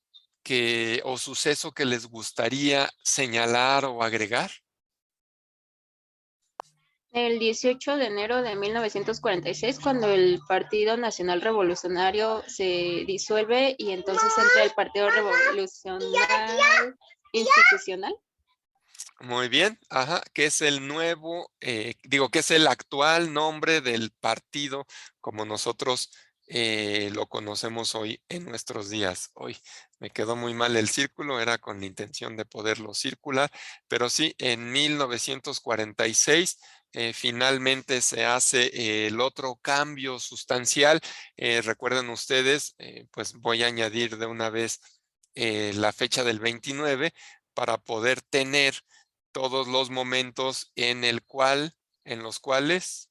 o suceso que les gustaría señalar o agregar? El 18 de enero de 1946, cuando el Partido Nacional Revolucionario se disuelve y entonces entra el Partido Revolucionario Institucional. Muy bien, ajá, que es el nuevo, que es el actual nombre del partido como nosotros lo conocemos hoy en nuestros días. Hoy me quedó muy mal el círculo, era con la intención de poderlo circular, pero sí, en 1946 finalmente se hace el otro cambio sustancial. Recuerden ustedes, pues voy a añadir de una vez la fecha del 29 para poder tener todos los momentos en los cuales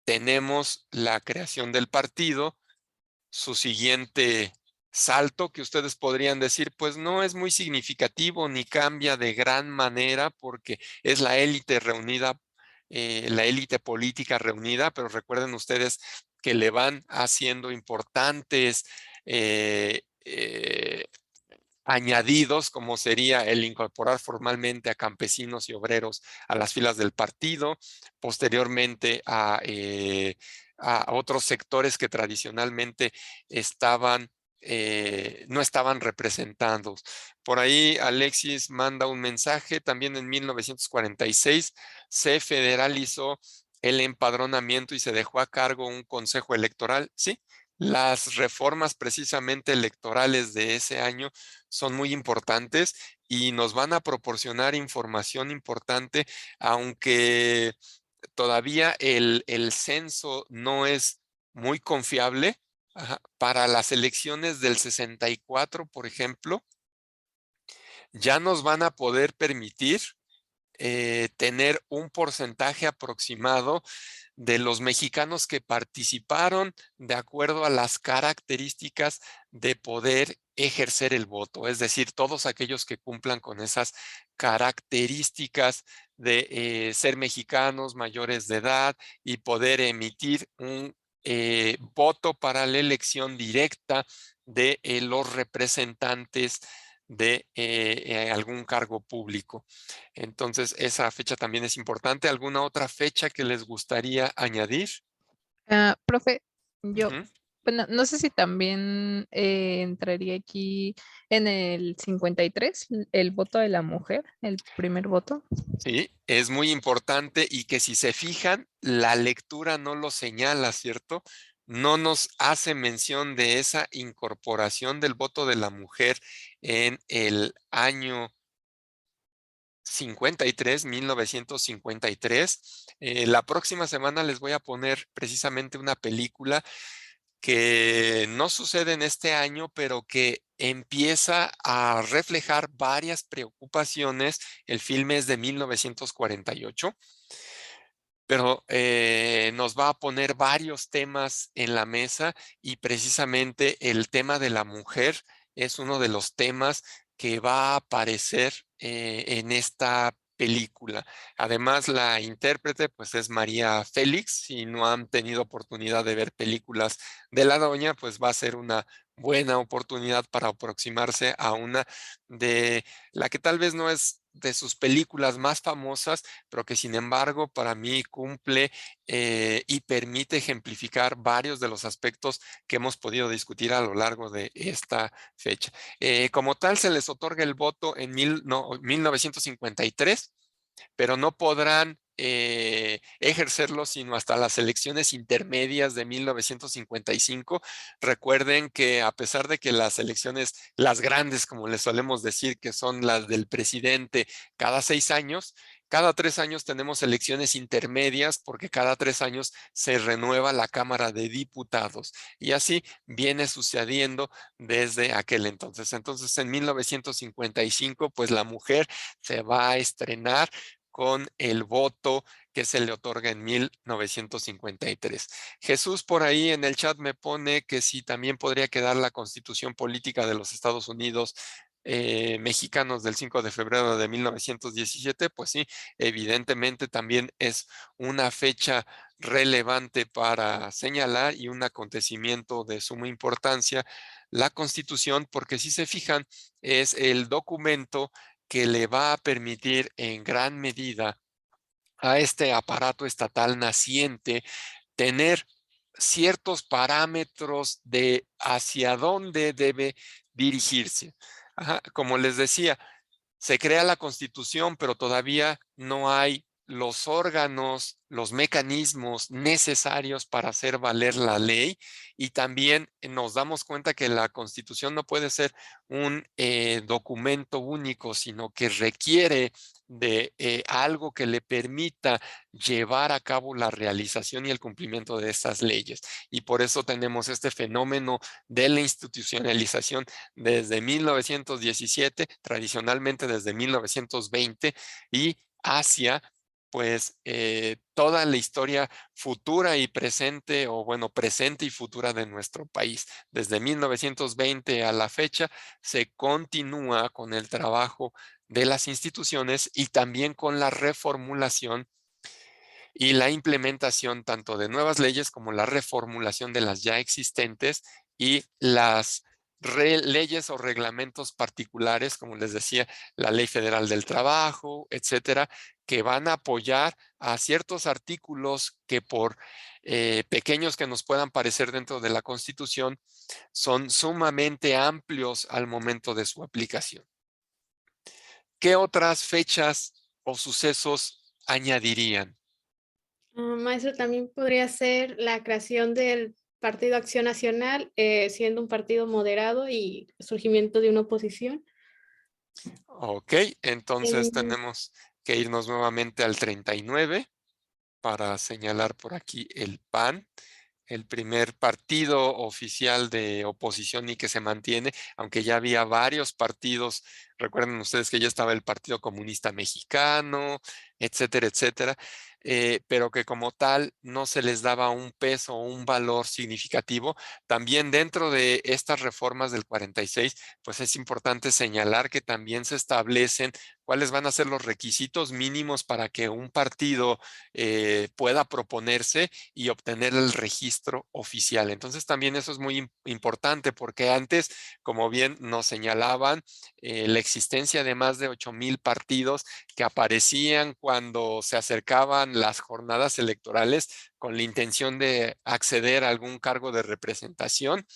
tenemos la creación del partido, su siguiente salto, que ustedes podrían decir, pues no es muy significativo ni cambia de gran manera porque es la élite reunida, la élite política reunida, pero recuerden ustedes que le van haciendo importantes añadidos, como sería el incorporar formalmente a campesinos y obreros a las filas del partido, posteriormente a otros sectores que tradicionalmente no estaban representados. Por ahí Alexis manda un mensaje. También en 1946 se federalizó el empadronamiento y se dejó a cargo un consejo electoral. Sí, las reformas precisamente electorales de ese año son muy importantes y nos van a proporcionar información importante, aunque todavía el censo no es muy confiable. Ajá, para las elecciones del 64, por ejemplo, ya nos van a poder permitir tener un porcentaje aproximado de los mexicanos que participaron de acuerdo a las características de poder ejercer el voto, es decir, todos aquellos que cumplan con esas características de ser mexicanos, mayores de edad y poder emitir un voto para la elección directa de los representantes de algún cargo público. Entonces, esa fecha también es importante. ¿Alguna otra fecha que les gustaría añadir? Profe, yo, Ujú. bueno, no sé si también entraría aquí en el 53, el voto de la mujer, el primer voto. Sí, es muy importante y que si se fijan, la lectura no lo señala, ¿cierto? No nos hace mención de esa incorporación del voto de la mujer en el año 1953. La próxima semana les voy a poner precisamente una película que no sucede en este año, pero que empieza a reflejar varias preocupaciones. El filme es de 1948. pero nos va a poner varios temas en la mesa y precisamente el tema de la mujer es uno de los temas que va a aparecer en esta película. Además, la intérprete pues es María Félix. Si no han tenido oportunidad de ver películas de la doña, pues va a ser una buena oportunidad para aproximarse a una de la que tal vez no es de sus películas más famosas, pero que sin embargo para mí cumple y permite ejemplificar varios de los aspectos que hemos podido discutir a lo largo de esta fecha. Como tal, se les otorga el voto en 1953, pero no podrán ejercerlo sino hasta las elecciones intermedias de 1955. Recuerden que a pesar de que las elecciones, las grandes, como les solemos decir, que son las del presidente cada 6 años, cada 3 años tenemos elecciones intermedias porque cada 3 años se renueva la Cámara de Diputados y así viene sucediendo desde aquel entonces. Entonces, en 1955, pues la mujer se va a estrenar con el voto que se le otorga en 1953. Jesús por ahí en el chat me pone que si también podría quedar la Constitución Política de los Estados Unidos mexicanos del 5 de febrero de 1917, pues sí, evidentemente también es una fecha relevante para señalar y un acontecimiento de suma importancia, la Constitución, porque si se fijan, es el documento que le va a permitir en gran medida a este aparato estatal naciente tener ciertos parámetros de hacia dónde debe dirigirse. Ajá, como les decía, se crea la Constitución, pero todavía no hay los órganos, los mecanismos necesarios para hacer valer la ley y también nos damos cuenta que la Constitución no puede ser un documento único, sino que requiere de algo que le permita llevar a cabo la realización y el cumplimiento de estas leyes. Y por eso tenemos este fenómeno de la institucionalización desde 1917, tradicionalmente desde 1920 y hacia pues toda la historia futura y presente, o bueno, presente y futura de nuestro país. Desde 1920 a la fecha se continúa con el trabajo de las instituciones y también con la reformulación y la implementación tanto de nuevas leyes como la reformulación de las ya existentes y las leyes o reglamentos particulares, como les decía, la Ley Federal del Trabajo, etcétera, que van a apoyar a ciertos artículos que por pequeños que nos puedan parecer dentro de la Constitución, son sumamente amplios al momento de su aplicación. ¿Qué otras fechas o sucesos añadirían? Maestro, también podría ser la creación del Partido Acción Nacional, siendo un partido moderado y surgimiento de una oposición. Ok, entonces tenemos que irnos nuevamente al 39 para señalar por aquí el PAN, el primer partido oficial de oposición y que se mantiene, aunque ya había varios partidos. Recuerden ustedes que ya estaba el Partido Comunista Mexicano, etcétera, etcétera, pero que como tal no se les daba un peso o un valor significativo. También dentro de estas reformas del 46, pues es importante señalar que también se establecen cuáles van a ser los requisitos mínimos para que un partido pueda proponerse y obtener el registro oficial. Entonces también eso es muy importante porque antes, como bien nos señalaban, la existencia de más de 8,000 partidos que aparecían cuando se acercaban las jornadas electorales con la intención de acceder a algún cargo de representación,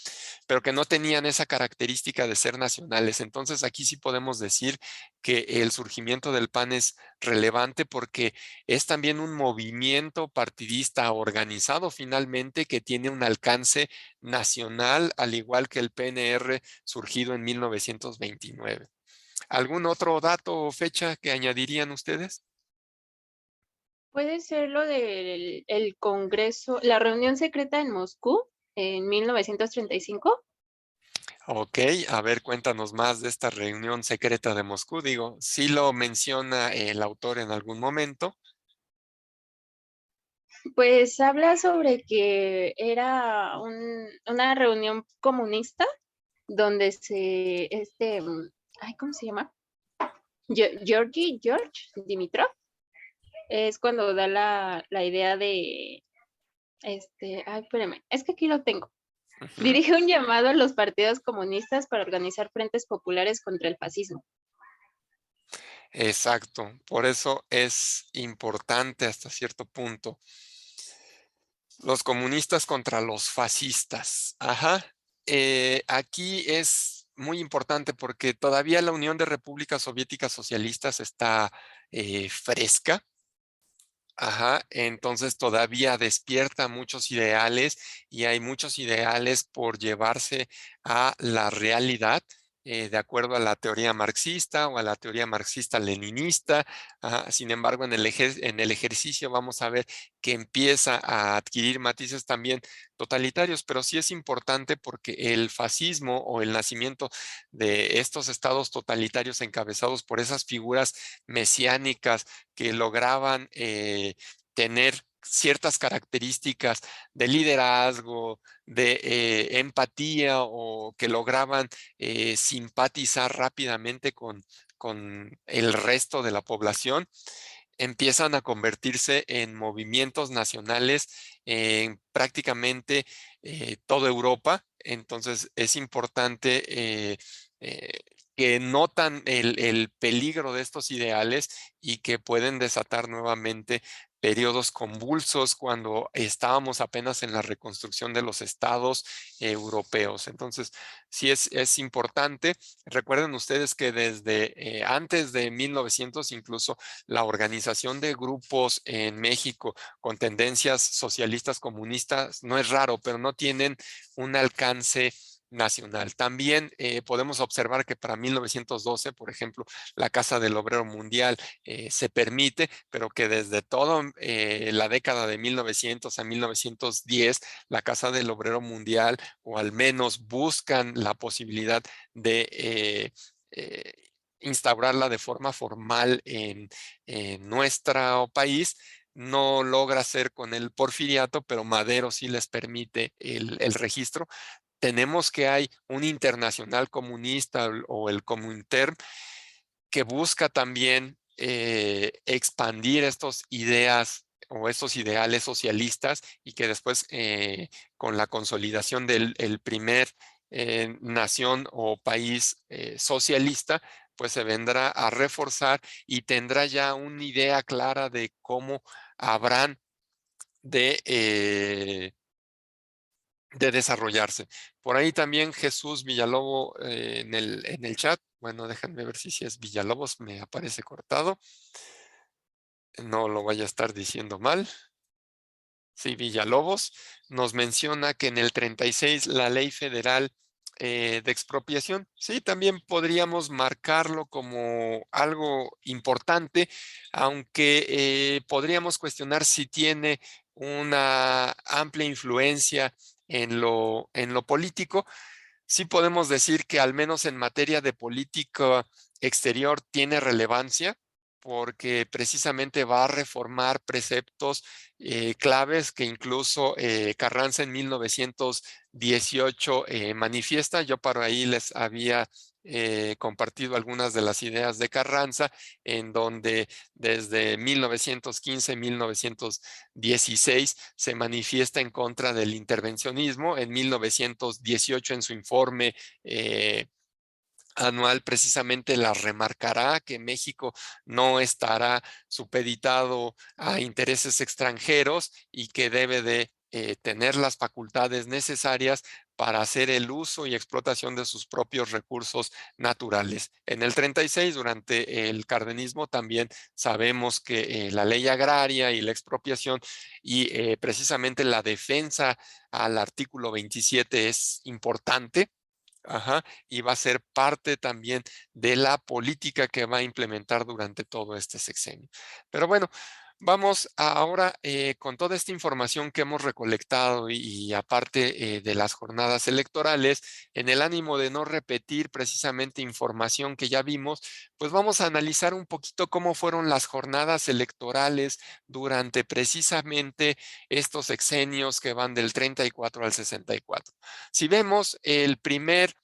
pero que no tenían esa característica de ser nacionales. Entonces aquí sí podemos decir que el surgimiento del PAN es relevante porque es también un movimiento partidista organizado finalmente que tiene un alcance nacional, al igual que el PNR surgido en 1929. ¿Algún otro dato o fecha que añadirían ustedes? Puede ser lo del el Congreso, la reunión secreta en Moscú en 1935. Ok, a ver, cuéntanos más de esta reunión secreta de Moscú. Digo, sí lo menciona el autor en algún momento. Pues habla sobre que era una reunión comunista donde ay, ¿cómo se llama? George Dimitrov, es cuando da la idea de, ay, espérame, es que aquí lo tengo. Dirige un llamado a los partidos comunistas para organizar frentes populares contra el fascismo. Exacto, por eso es importante hasta cierto punto. Los comunistas contra los fascistas. Ajá. Aquí es muy importante porque todavía la Unión de Repúblicas Soviéticas Socialistas está fresca. Ajá, entonces todavía despierta muchos ideales y hay muchos ideales por llevarse a la realidad, de acuerdo a la teoría marxista o a la teoría marxista-leninista. Sin embargo, en el ejercicio vamos a ver que empieza a adquirir matices también totalitarios, pero sí es importante porque el fascismo o el nacimiento de estos estados totalitarios encabezados por esas figuras mesiánicas que lograban tener ciertas características de liderazgo, de empatía o que lograban simpatizar rápidamente con el resto de la población, empiezan a convertirse en movimientos nacionales en prácticamente toda Europa. Entonces es importante eh, que notan el peligro de estos ideales y que pueden desatar nuevamente periodos convulsos cuando estábamos apenas en la reconstrucción de los estados europeos. Entonces, sí es importante. Recuerden ustedes que desde antes de 1900 incluso la organización de grupos en México con tendencias socialistas comunistas no es raro, pero no tienen un alcance nacional. También podemos observar que para 1912, por ejemplo, la Casa del Obrero Mundial se permite, pero que desde toda la década de 1900 a 1910, la Casa del Obrero Mundial, o al menos buscan la posibilidad de instaurarla de forma formal en nuestro país, no logra hacer con el porfiriato, pero Madero sí les permite el registro. Tenemos que hay un internacional comunista o el Comintern que busca también expandir estas ideas o estos ideales socialistas y que después con la consolidación del primer nación o país socialista, pues se vendrá a reforzar y tendrá ya una idea clara de cómo habrán de desarrollarse. Por ahí también Jesús Villalobo en el chat. Bueno, déjenme ver si es Villalobos, me aparece cortado. No lo vaya a estar diciendo mal. Sí, Villalobos nos menciona que en el 36 la ley federal de expropiación, sí, también podríamos marcarlo como algo importante, aunque podríamos cuestionar si tiene una amplia influencia en lo político. Sí podemos decir que al menos en materia de política exterior tiene relevancia, porque precisamente va a reformar preceptos claves que incluso Carranza en 1918 manifiesta. Yo por ahí les había compartido algunas de las ideas de Carranza, en donde desde 1915-1916 se manifiesta en contra del intervencionismo. En 1918 en su informe anual precisamente la remarcará que México no estará supeditado a intereses extranjeros y que debe de tener las facultades necesarias para hacer el uso y explotación de sus propios recursos naturales. En el 36, durante el cardenismo, también sabemos que la ley agraria y la expropiación y precisamente la defensa al artículo 27 es importante. Y va a ser parte también de la política que va a implementar durante todo este sexenio. Pero bueno, Vamos ahora con toda esta información que hemos recolectado y aparte de las jornadas electorales, en el ánimo de no repetir precisamente información que ya vimos, pues vamos a analizar un poquito cómo fueron las jornadas electorales durante precisamente estos sexenios que van del 34 al 64. Si vemos el primer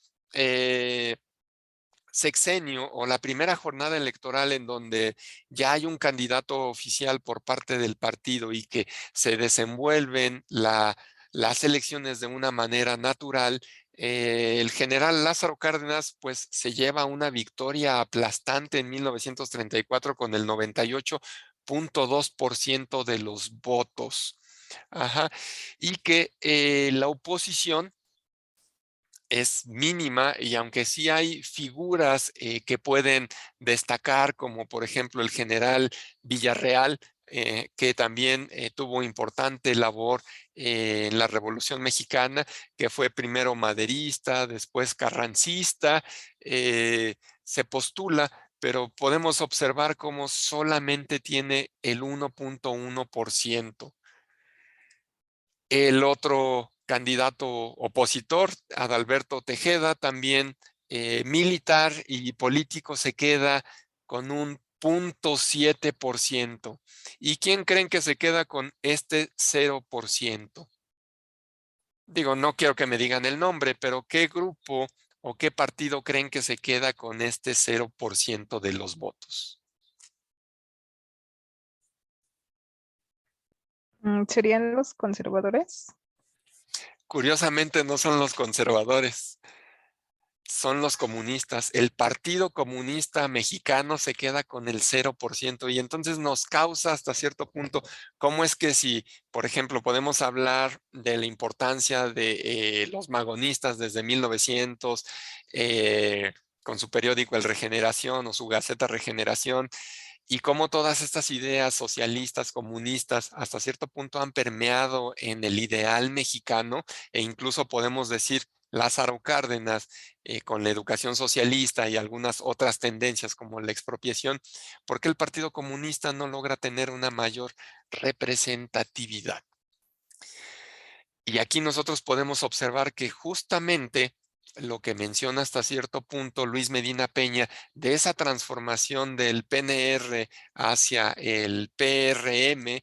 sexenio o la primera jornada electoral en donde ya hay un candidato oficial por parte del partido y que se desenvuelven las elecciones de una manera natural, el general Lázaro Cárdenas pues se lleva una victoria aplastante en 1934 con el 98.2% de los votos. Ajá. Y que la oposición es mínima, y aunque sí hay figuras que pueden destacar, como por ejemplo el general Villarreal, que también tuvo importante labor en la Revolución Mexicana, que fue primero maderista, después carrancista, se postula, pero podemos observar cómo solamente tiene el 1.1%. El otro candidato opositor, Adalberto Tejeda, también militar y político, se queda con un 0.7%. ¿Y quién creen que se queda con este 0%? Digo, no quiero que me digan el nombre, pero ¿qué grupo o qué partido creen que se queda con este 0% de los votos? ¿Serían los conservadores? Curiosamente no son los conservadores, son los comunistas. El Partido Comunista Mexicano se queda con el 0% y entonces nos causa hasta cierto punto cómo es que si, por ejemplo, podemos hablar de la importancia de los magonistas desde 1900, con su periódico El Regeneración o su Gaceta Regeneración, y cómo todas estas ideas socialistas, comunistas, hasta cierto punto han permeado en el ideal mexicano, e incluso podemos decir Lázaro Cárdenas, con la educación socialista y algunas otras tendencias como la expropiación, ¿por qué el Partido Comunista no logra tener una mayor representatividad? Y aquí nosotros podemos observar que justamente lo que menciona hasta cierto punto Luis Medina Peña de esa transformación del PNR hacia el PRM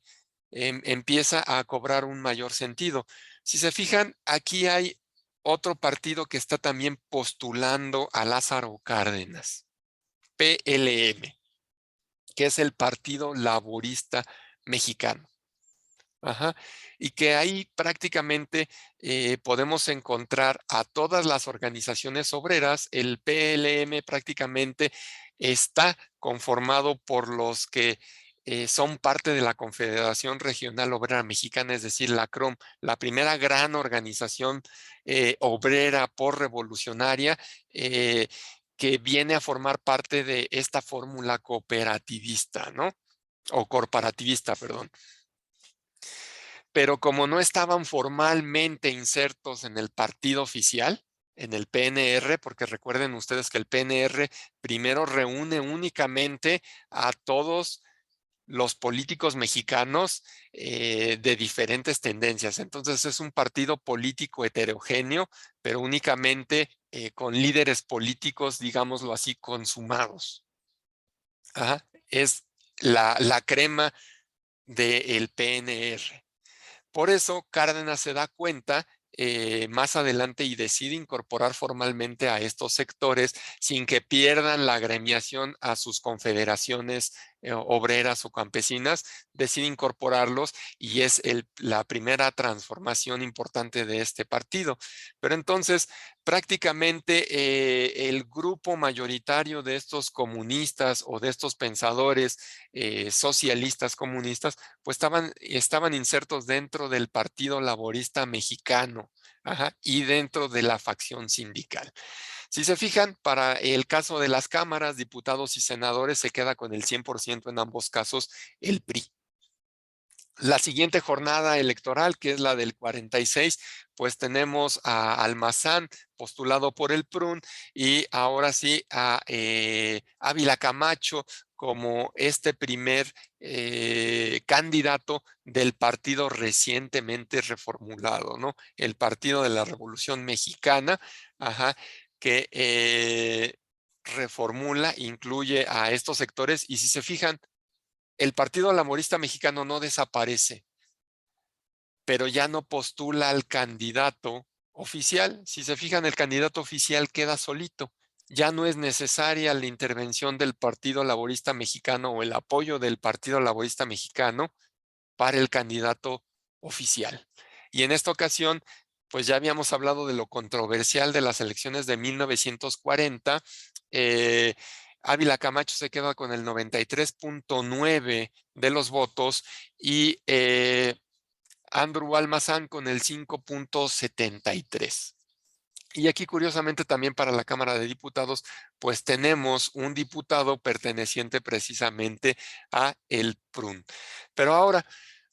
empieza a cobrar un mayor sentido. Si se fijan, aquí hay otro partido que está también postulando a Lázaro Cárdenas, PLM, que es el Partido Laborista Mexicano. Ajá. Y que ahí prácticamente podemos encontrar a todas las organizaciones obreras. El PLM prácticamente está conformado por los que son parte de la Confederación Regional Obrera Mexicana, es decir, la CROM, la primera gran organización obrera por revolucionaria, que viene a formar parte de esta fórmula cooperativista, ¿no? O corporativista, perdón. Pero como no estaban formalmente insertos en el partido oficial, en el PNR, porque recuerden ustedes que el PNR primero reúne únicamente a todos los políticos mexicanos de diferentes tendencias. Entonces es un partido político heterogéneo, pero únicamente con líderes políticos, digámoslo así, consumados. Ajá. Es la crema del PNR. Por eso Cárdenas se da cuenta más adelante y decide incorporar formalmente a estos sectores sin que pierdan la agremiación a sus confederaciones obreras o campesinas, decide incorporarlos y es la primera transformación importante de este partido. Pero entonces prácticamente el grupo mayoritario de estos comunistas o de estos pensadores socialistas comunistas pues estaban insertos dentro del Partido Laborista Mexicano, ajá, y dentro de la facción sindical. Si se fijan, para el caso de las cámaras, diputados y senadores, se queda con el 100% en ambos casos el PRI. La siguiente jornada electoral, que es la del 46, pues tenemos a Almazán postulado por el PRUN y ahora sí a Ávila Camacho como este primer candidato del partido recientemente reformulado, ¿no? El Partido de la Revolución Mexicana, que reformula, incluye a estos sectores, y si se fijan, el Partido Laborista Mexicano no desaparece, pero ya no postula al candidato oficial. Si se fijan, el candidato oficial queda solito. Ya no es necesaria la intervención del Partido Laborista Mexicano o el apoyo del Partido Laborista Mexicano para el candidato oficial. Y en esta ocasión, pues ya habíamos hablado de lo controversial de las elecciones de 1940. Ávila Camacho se queda con el 93.9 de los votos y Andrew Almazán con el 5.73. Y aquí, curiosamente, también para la Cámara de Diputados, pues tenemos un diputado perteneciente precisamente a el PRUN. Pero ahora,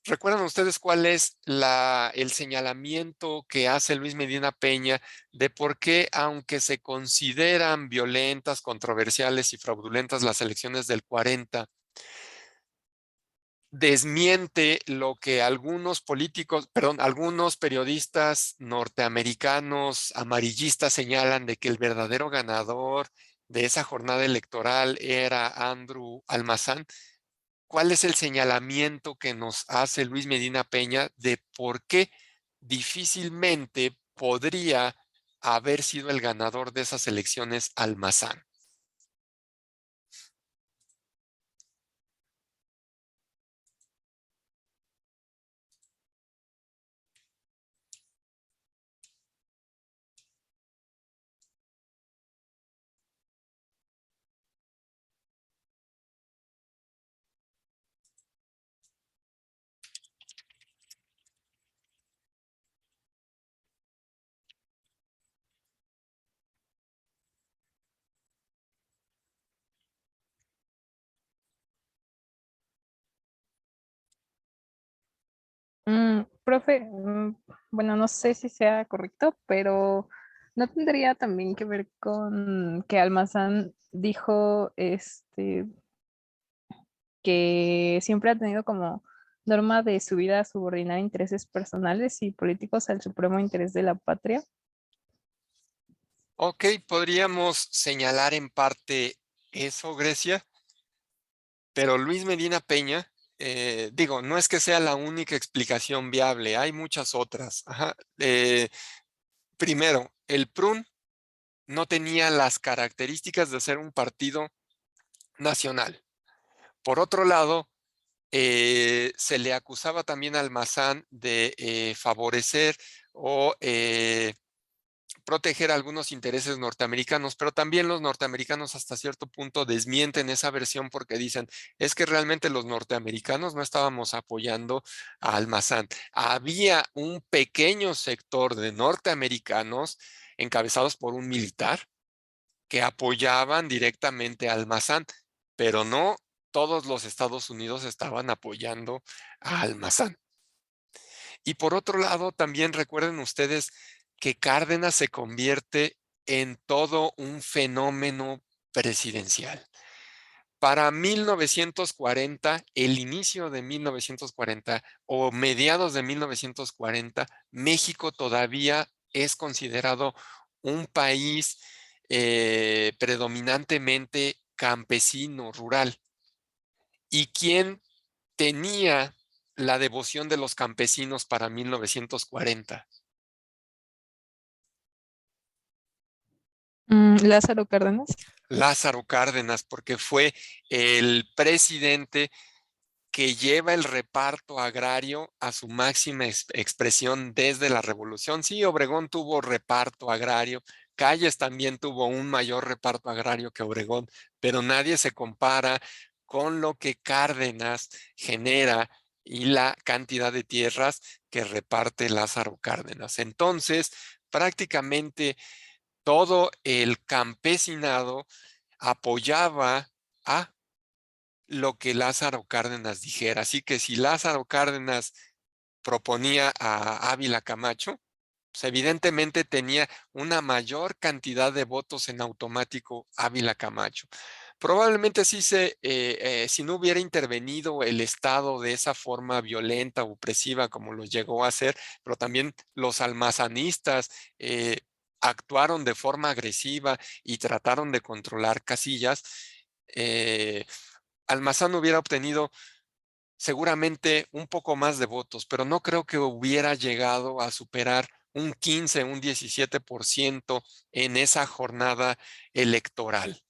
¿recuerdan ustedes cuál es el señalamiento que hace Luis Medina Peña de por qué, aunque se consideran violentas, controversiales y fraudulentas las elecciones del 40, desmiente lo que algunos periodistas norteamericanos amarillistas señalan de que el verdadero ganador de esa jornada electoral era Andrew Almazán? ¿Cuál es el señalamiento que nos hace Luis Medina Peña de por qué difícilmente podría haber sido el ganador de esas elecciones Almazán? Profe, bueno, no sé si sea correcto, pero ¿no tendría también que ver con que Almazán dijo que siempre ha tenido como norma de su vida subordinar intereses personales y políticos al supremo interés de la patria? Ok, podríamos señalar en parte eso, Grecia, pero Luis Medina Peña, digo, no es que sea la única explicación viable, hay muchas otras. Primero, el PRUN no tenía las características de ser un partido nacional. Por otro lado, se le acusaba también a Almazán de favorecer o proteger algunos intereses norteamericanos, pero también los norteamericanos hasta cierto punto desmienten esa versión porque dicen, es que realmente los norteamericanos no estábamos apoyando a Almazán. Había un pequeño sector de norteamericanos encabezados por un militar que apoyaban directamente a Almazán, pero no todos los Estados Unidos estaban apoyando a Almazán. Y por otro lado, también recuerden ustedes que Cárdenas se convierte en todo un fenómeno presidencial. Para 1940, el inicio de 1940 o mediados de 1940, México todavía es considerado un país predominantemente campesino, rural. ¿Y quién tenía la devoción de los campesinos para 1940? Lázaro Cárdenas. Lázaro Cárdenas, porque fue el presidente que lleva el reparto agrario a su máxima expresión desde la Revolución. Sí, Obregón tuvo reparto agrario, Calles también tuvo un mayor reparto agrario que Obregón, pero nadie se compara con lo que Cárdenas genera y la cantidad de tierras que reparte Lázaro Cárdenas. Entonces, prácticamente todo el campesinado apoyaba a lo que Lázaro Cárdenas dijera. Así que si Lázaro Cárdenas proponía a Ávila Camacho, pues evidentemente tenía una mayor cantidad de votos en automático Ávila Camacho. Probablemente sí si no hubiera intervenido el Estado de esa forma violenta, opresiva como lo llegó a hacer, pero también los almazanistas actuaron de forma agresiva y trataron de controlar casillas, Almazán hubiera obtenido seguramente un poco más de votos, pero no creo que hubiera llegado a superar un 15, un 17% en esa jornada electoral.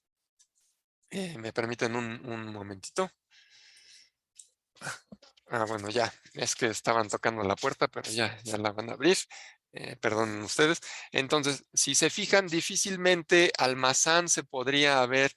¿Me permiten un momentito? Bueno, ya, es que estaban tocando la puerta, pero ya la van a abrir. Perdonen ustedes. Entonces, si se fijan, difícilmente Almazán se podría haber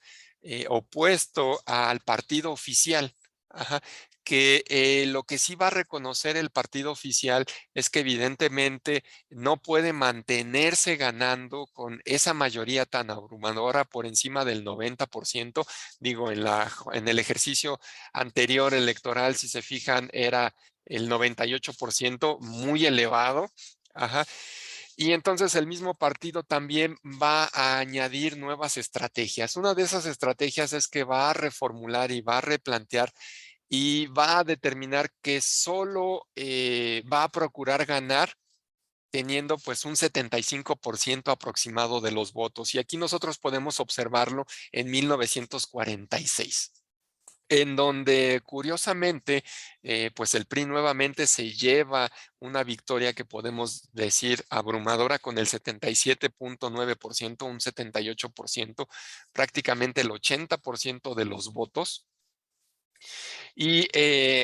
opuesto al partido oficial. Ajá, que lo que sí va a reconocer el partido oficial es que evidentemente no puede mantenerse ganando con esa mayoría tan abrumadora por encima del 90%. Digo, en el ejercicio anterior electoral, si se fijan, era el 98%, muy elevado. Ajá. Y entonces el mismo partido también va a añadir nuevas estrategias. Una de esas estrategias es que va a reformular y va a replantear y va a determinar que solo va a procurar ganar teniendo pues un 75% aproximado de los votos. Y aquí nosotros podemos observarlo en 1946. En donde curiosamente, pues el PRI nuevamente se lleva una victoria que podemos decir abrumadora con el 77.9%, un 78%, prácticamente el 80% de los votos. Y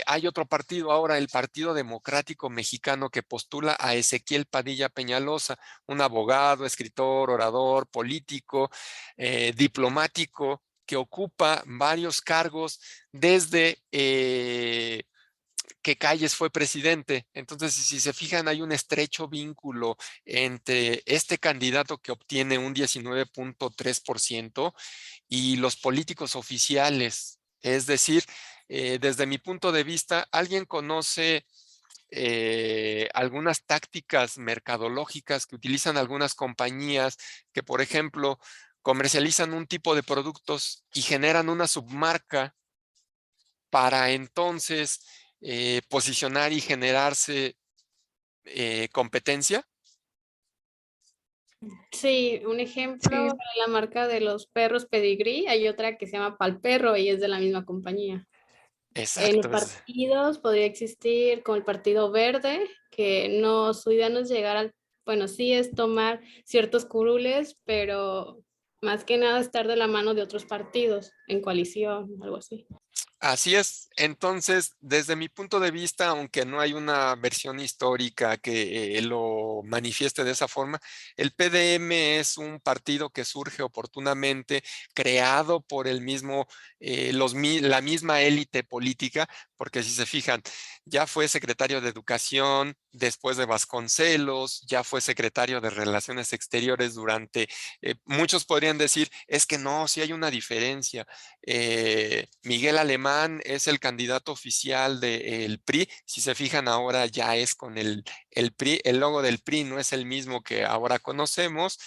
hay otro partido ahora, el Partido Democrático Mexicano, que postula a Ezequiel Padilla Peñalosa, un abogado, escritor, orador, político, diplomático, que ocupa varios cargos desde que Calles fue presidente. Entonces, si se fijan, hay un estrecho vínculo entre este candidato que obtiene un 19.3% y los políticos oficiales. Es decir, desde mi punto de vista, ¿alguien conoce algunas tácticas mercadológicas que utilizan algunas compañías que, por ejemplo, comercializan un tipo de productos y generan una submarca para entonces posicionar y generarse competencia? Sí, un ejemplo Sí, para la marca de los perros Pedigree, hay otra que se llama Palperro y es de la misma compañía. En los Exacto. partidos podría existir como el Partido Verde, que no, su idea no es llegar al, bueno, sí es tomar ciertos curules, pero más que nada estar de la mano de otros partidos en coalición, algo así. Así es. Entonces, desde mi punto de vista, aunque no hay una versión histórica que lo manifieste de esa forma, el PDM es un partido que surge oportunamente, creado por el mismo, la misma élite política, porque si se fijan, ya fue secretario de Educación después de Vasconcelos, ya fue secretario de Relaciones Exteriores durante, muchos podrían decir, es que no, sí hay una diferencia. Miguel Alemán es el candidato oficial del PRI. Si se fijan, ahora ya es con el PRI. El logo del PRI no es el mismo que ahora conocemos.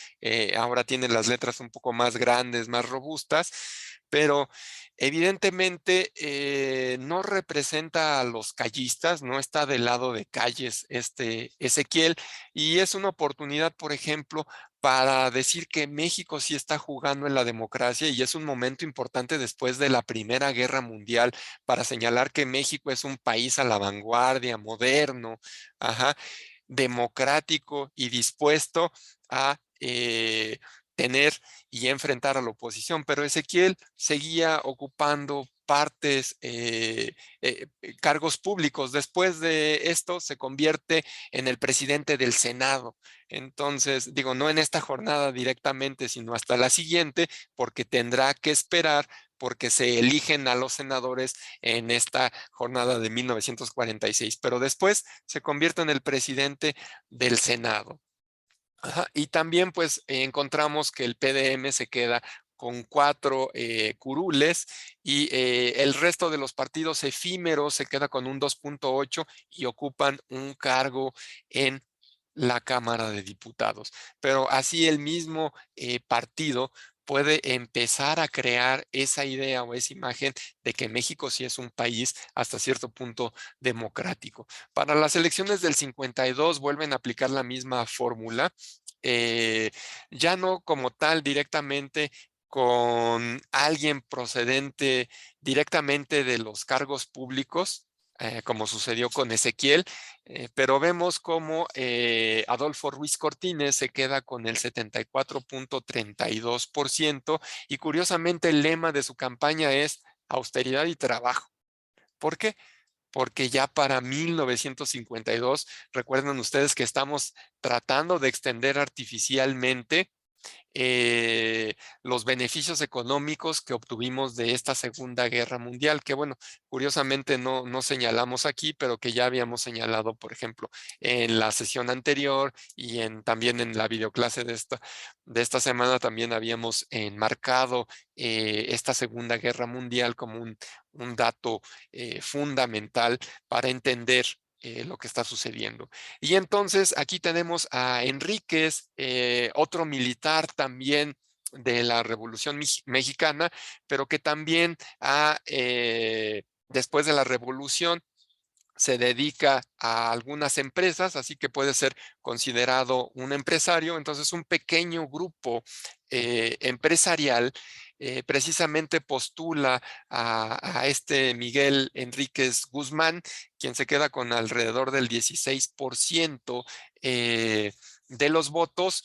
Ahora tiene las letras un poco más grandes, más robustas, pero evidentemente no representa a los callistas, no está del lado de Calles Ezequiel, y es una oportunidad, por ejemplo, para decir que México sí está jugando en la democracia y es un momento importante después de la Primera Guerra Mundial para señalar que México es un país a la vanguardia, moderno, ajá, democrático y dispuesto a tener y enfrentar a la oposición. Pero Ezequiel seguía ocupando partes, cargos públicos. Después de esto se convierte en el presidente del Senado. Entonces, digo, no en esta jornada directamente, sino hasta la siguiente, porque tendrá que esperar porque se eligen a los senadores en esta jornada de 1946, pero después se convierte en el presidente del Senado. Ajá, y también pues encontramos que el PDM se queda con 4 curules y el resto de los partidos efímeros se queda con un 2.8 y ocupan un cargo en la Cámara de Diputados. Pero así el mismo partido puede empezar a crear esa idea o esa imagen de que México sí es un país hasta cierto punto democrático. Para las elecciones del 52 vuelven a aplicar la misma fórmula, ya no como tal directamente con alguien procedente directamente de los cargos públicos, como sucedió con Ezequiel, pero vemos cómo Adolfo Ruiz Cortines se queda con el 74.32% y curiosamente el lema de su campaña es austeridad y trabajo. ¿Por qué? Porque ya para 1952, recuerden ustedes que estamos tratando de extender artificialmente los beneficios económicos que obtuvimos de esta Segunda Guerra Mundial, que bueno, curiosamente no señalamos aquí, pero que ya habíamos señalado, por ejemplo, en la sesión anterior y también en la videoclase de esta semana también habíamos enmarcado esta Segunda Guerra Mundial como un dato fundamental para entender lo que está sucediendo. Y entonces aquí tenemos a Enríquez, otro militar también de la Revolución Mexicana, pero que también después de la Revolución se dedica a algunas empresas, así que puede ser considerado un empresario. Entonces, un pequeño grupo empresarial precisamente postula a este Miguel Enríquez Guzmán, quien se queda con alrededor del 16% de los votos,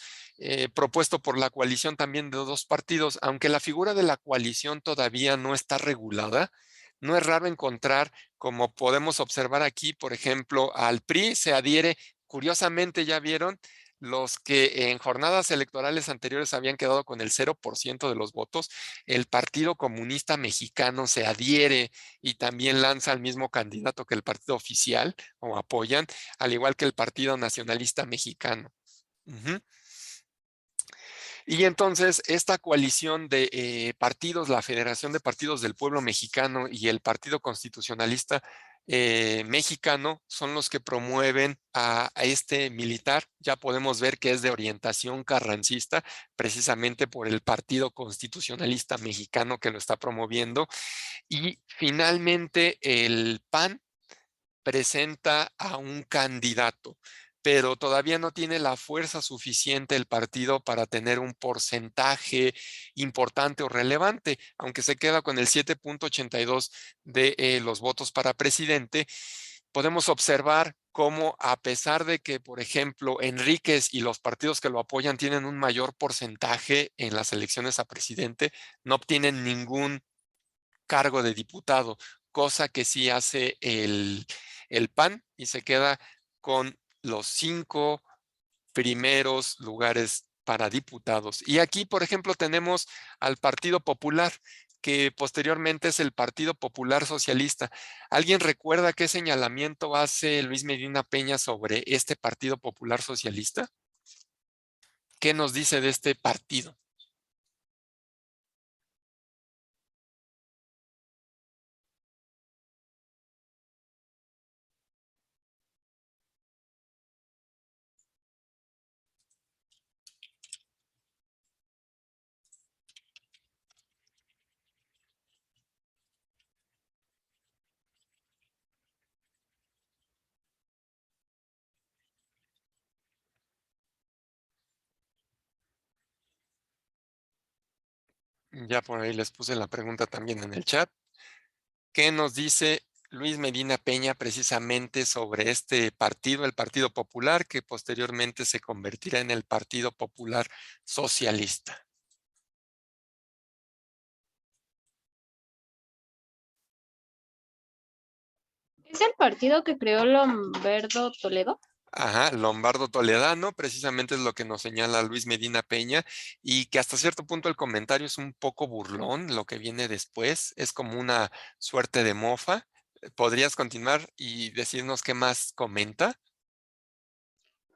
propuesto por la coalición también de dos partidos. Aunque la figura de la coalición todavía no está regulada, no es raro encontrar, como podemos observar aquí, por ejemplo, al PRI se adhiere, curiosamente, ya vieron, los que en jornadas electorales anteriores habían quedado con el 0% de los votos, el Partido Comunista Mexicano se adhiere y también lanza al mismo candidato que el partido oficial, o apoyan, al igual que el Partido Nacionalista Mexicano. Y entonces esta coalición de partidos, la Federación de Partidos del Pueblo Mexicano y el Partido Constitucionalista Mexicano, son los que promueven a este militar. Ya podemos ver que es de orientación carrancista, precisamente por el Partido Constitucionalista Mexicano que lo está promoviendo. Y finalmente el PAN presenta a un candidato, pero todavía no tiene la fuerza suficiente el partido para tener un porcentaje importante o relevante, aunque se queda con el 7.82 de los votos para presidente. Podemos observar cómo, a pesar de que, por ejemplo, Enríquez y los partidos que lo apoyan tienen un mayor porcentaje en las elecciones a presidente, no obtienen ningún cargo de diputado, cosa que sí hace el PAN y se queda con los 5 primeros lugares para diputados. Y aquí, por ejemplo, tenemos al Partido Popular, que posteriormente es el Partido Popular Socialista. ¿Alguien recuerda qué señalamiento hace Luis Medina Peña sobre este Partido Popular Socialista? ¿Qué nos dice de este partido? Ya por ahí les puse la pregunta también en el chat. ¿Qué nos dice Luis Medina Peña precisamente sobre este partido, el Partido Popular, que posteriormente se convertirá en el Partido Popular Socialista? ¿Es el partido que creó Lombardo Toledo? Ajá, Lombardo Toledano, precisamente es lo que nos señala Luis Medina Peña, y que hasta cierto punto el comentario es un poco burlón, lo que viene después, es como una suerte de mofa. ¿Podrías continuar y decirnos qué más comenta?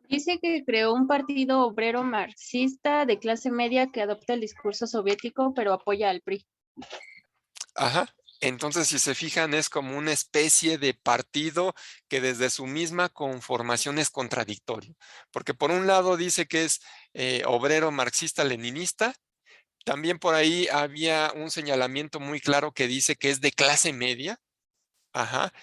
Dice que creó un partido obrero marxista de clase media que adopta el discurso soviético, pero apoya al PRI. Ajá. Entonces, si se fijan, es como una especie de partido que desde su misma conformación es contradictorio. Porque por un lado dice que es obrero marxista-leninista, También por ahí había un señalamiento muy claro que dice que es de clase media. Ajá.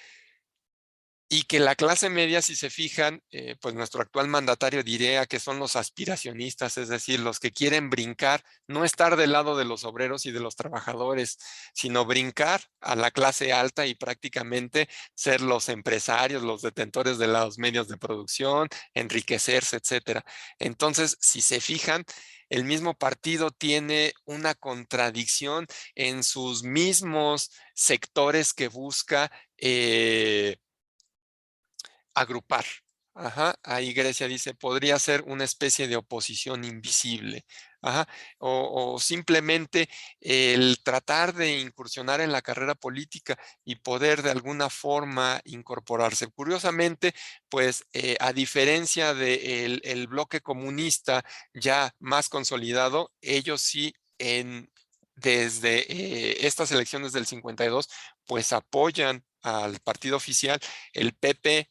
Y que la clase media, si se fijan, pues nuestro actual mandatario diría que son los aspiracionistas, es decir, los que quieren brincar, no estar del lado de los obreros y de los trabajadores, sino brincar a la clase alta y prácticamente ser los empresarios, los detentores de los medios de producción, enriquecerse, etcétera. Entonces, si se fijan, el mismo partido tiene una contradicción en sus mismos sectores que busca agrupar. Ajá, ahí Grecia dice, podría ser una especie de oposición invisible. Ajá, o simplemente el tratar de incursionar en la carrera política y poder de alguna forma incorporarse. Curiosamente, pues a diferencia del el bloque comunista ya más consolidado, ellos sí desde estas elecciones del 52, pues apoyan al partido oficial. El PP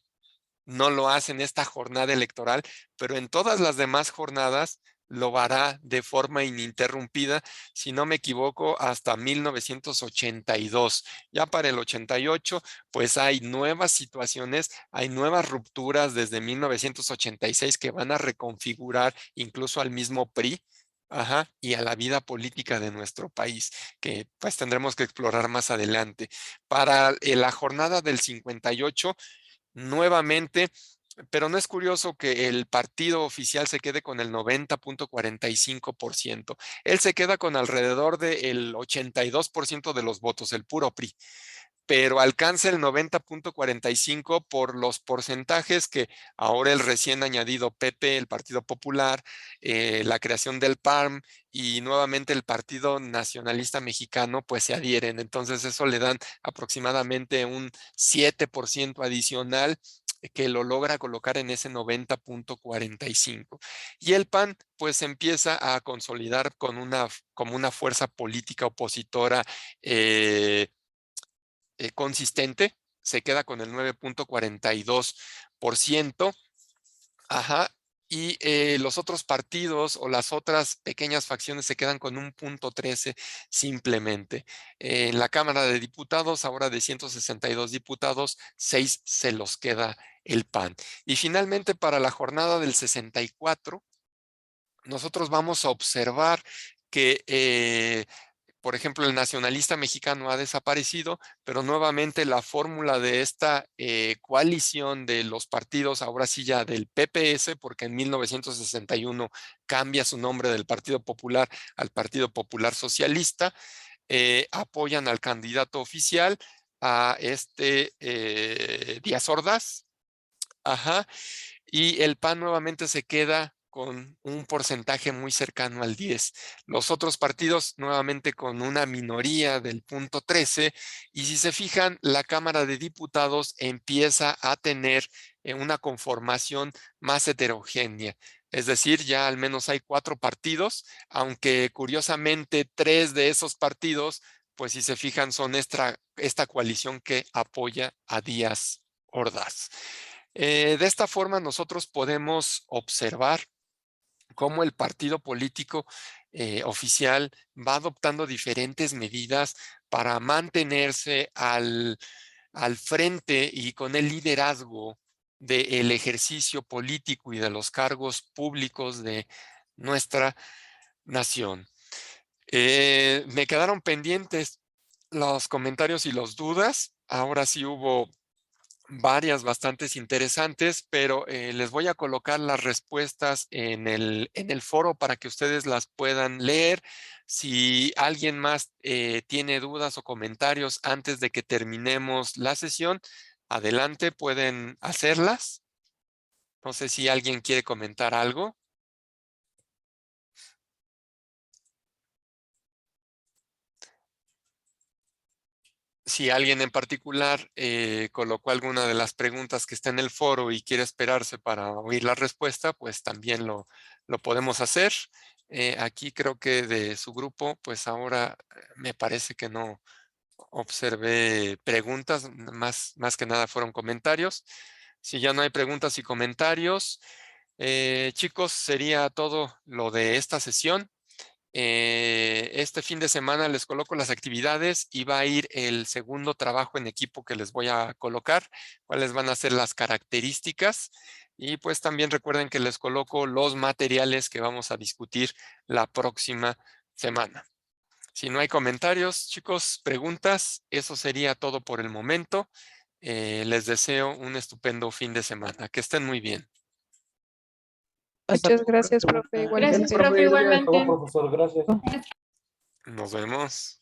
no lo hace en esta jornada electoral, pero en todas las demás jornadas lo hará de forma ininterrumpida, si no me equivoco, hasta 1982. Ya para el 88, pues hay nuevas situaciones, hay nuevas rupturas desde 1986 que van a reconfigurar incluso al mismo PRI. Ajá, y a la vida política de nuestro país, que pues tendremos que explorar más adelante. Para la jornada del 58, nuevamente, pero no es curioso que el partido oficial se quede con el 90.45%. Él se queda con alrededor del 82% de los votos, el puro PRI, pero alcanza el 90.45 por los porcentajes que ahora el recién añadido PP, el Partido Popular, la creación del PARM y nuevamente el Partido Nacionalista Mexicano, pues se adhieren. Entonces eso le dan aproximadamente un 7% adicional que lo logra colocar en ese 90.45. Y el PAN pues empieza a consolidar como una fuerza política opositora consistente, se queda con el 9.42%. Ajá. Y los otros partidos o las otras pequeñas facciones se quedan con un 0.13 simplemente. En la Cámara de Diputados, ahora de 162 diputados, 6 se los queda el PAN. Y finalmente, para la jornada del 64, nosotros vamos a observar que por ejemplo, el nacionalista mexicano ha desaparecido, pero nuevamente la fórmula de esta coalición de los partidos, ahora sí ya del PPS, porque en 1961 cambia su nombre del Partido Popular al Partido Popular Socialista, apoyan al candidato oficial, a Díaz Ordaz. Ajá. Y el PAN nuevamente se queda con un porcentaje muy cercano al 10. Los otros partidos nuevamente con una minoría del 0.13. Y si se fijan, la Cámara de Diputados empieza a tener una conformación más heterogénea. Es decir, ya al menos hay 4 partidos, aunque curiosamente 3 de esos partidos, pues si se fijan, son esta coalición que apoya a Díaz Ordaz. De esta forma nosotros podemos observar cómo el partido político oficial va adoptando diferentes medidas para mantenerse al frente y con el liderazgo del ejercicio político y de los cargos públicos de nuestra nación. Me quedaron pendientes los comentarios y las dudas. Ahora sí hubo varias bastantes interesantes, pero les voy a colocar las respuestas en el foro para que ustedes las puedan leer. Si alguien más tiene dudas o comentarios antes de que terminemos la sesión, adelante, pueden hacerlas. No sé si alguien quiere comentar algo. Si alguien en particular colocó alguna de las preguntas que está en el foro y quiere esperarse para oír la respuesta, pues también lo podemos hacer. Aquí creo que de su grupo, pues ahora me parece que no observé preguntas, más que nada fueron comentarios. Si ya no hay preguntas y comentarios, chicos, sería todo lo de esta sesión. Este fin de semana les coloco las actividades y va a ir el segundo trabajo en equipo que les voy a colocar, cuáles van a ser las características. Y pues también recuerden que les coloco los materiales que vamos a discutir la próxima semana. Si no hay comentarios, chicos, preguntas, eso sería todo por el momento. Les deseo un estupendo fin de semana. Que estén muy bien. Muchas gracias, profe. Gracias, profe, igualmente. Profesor, gracias. Nos vemos.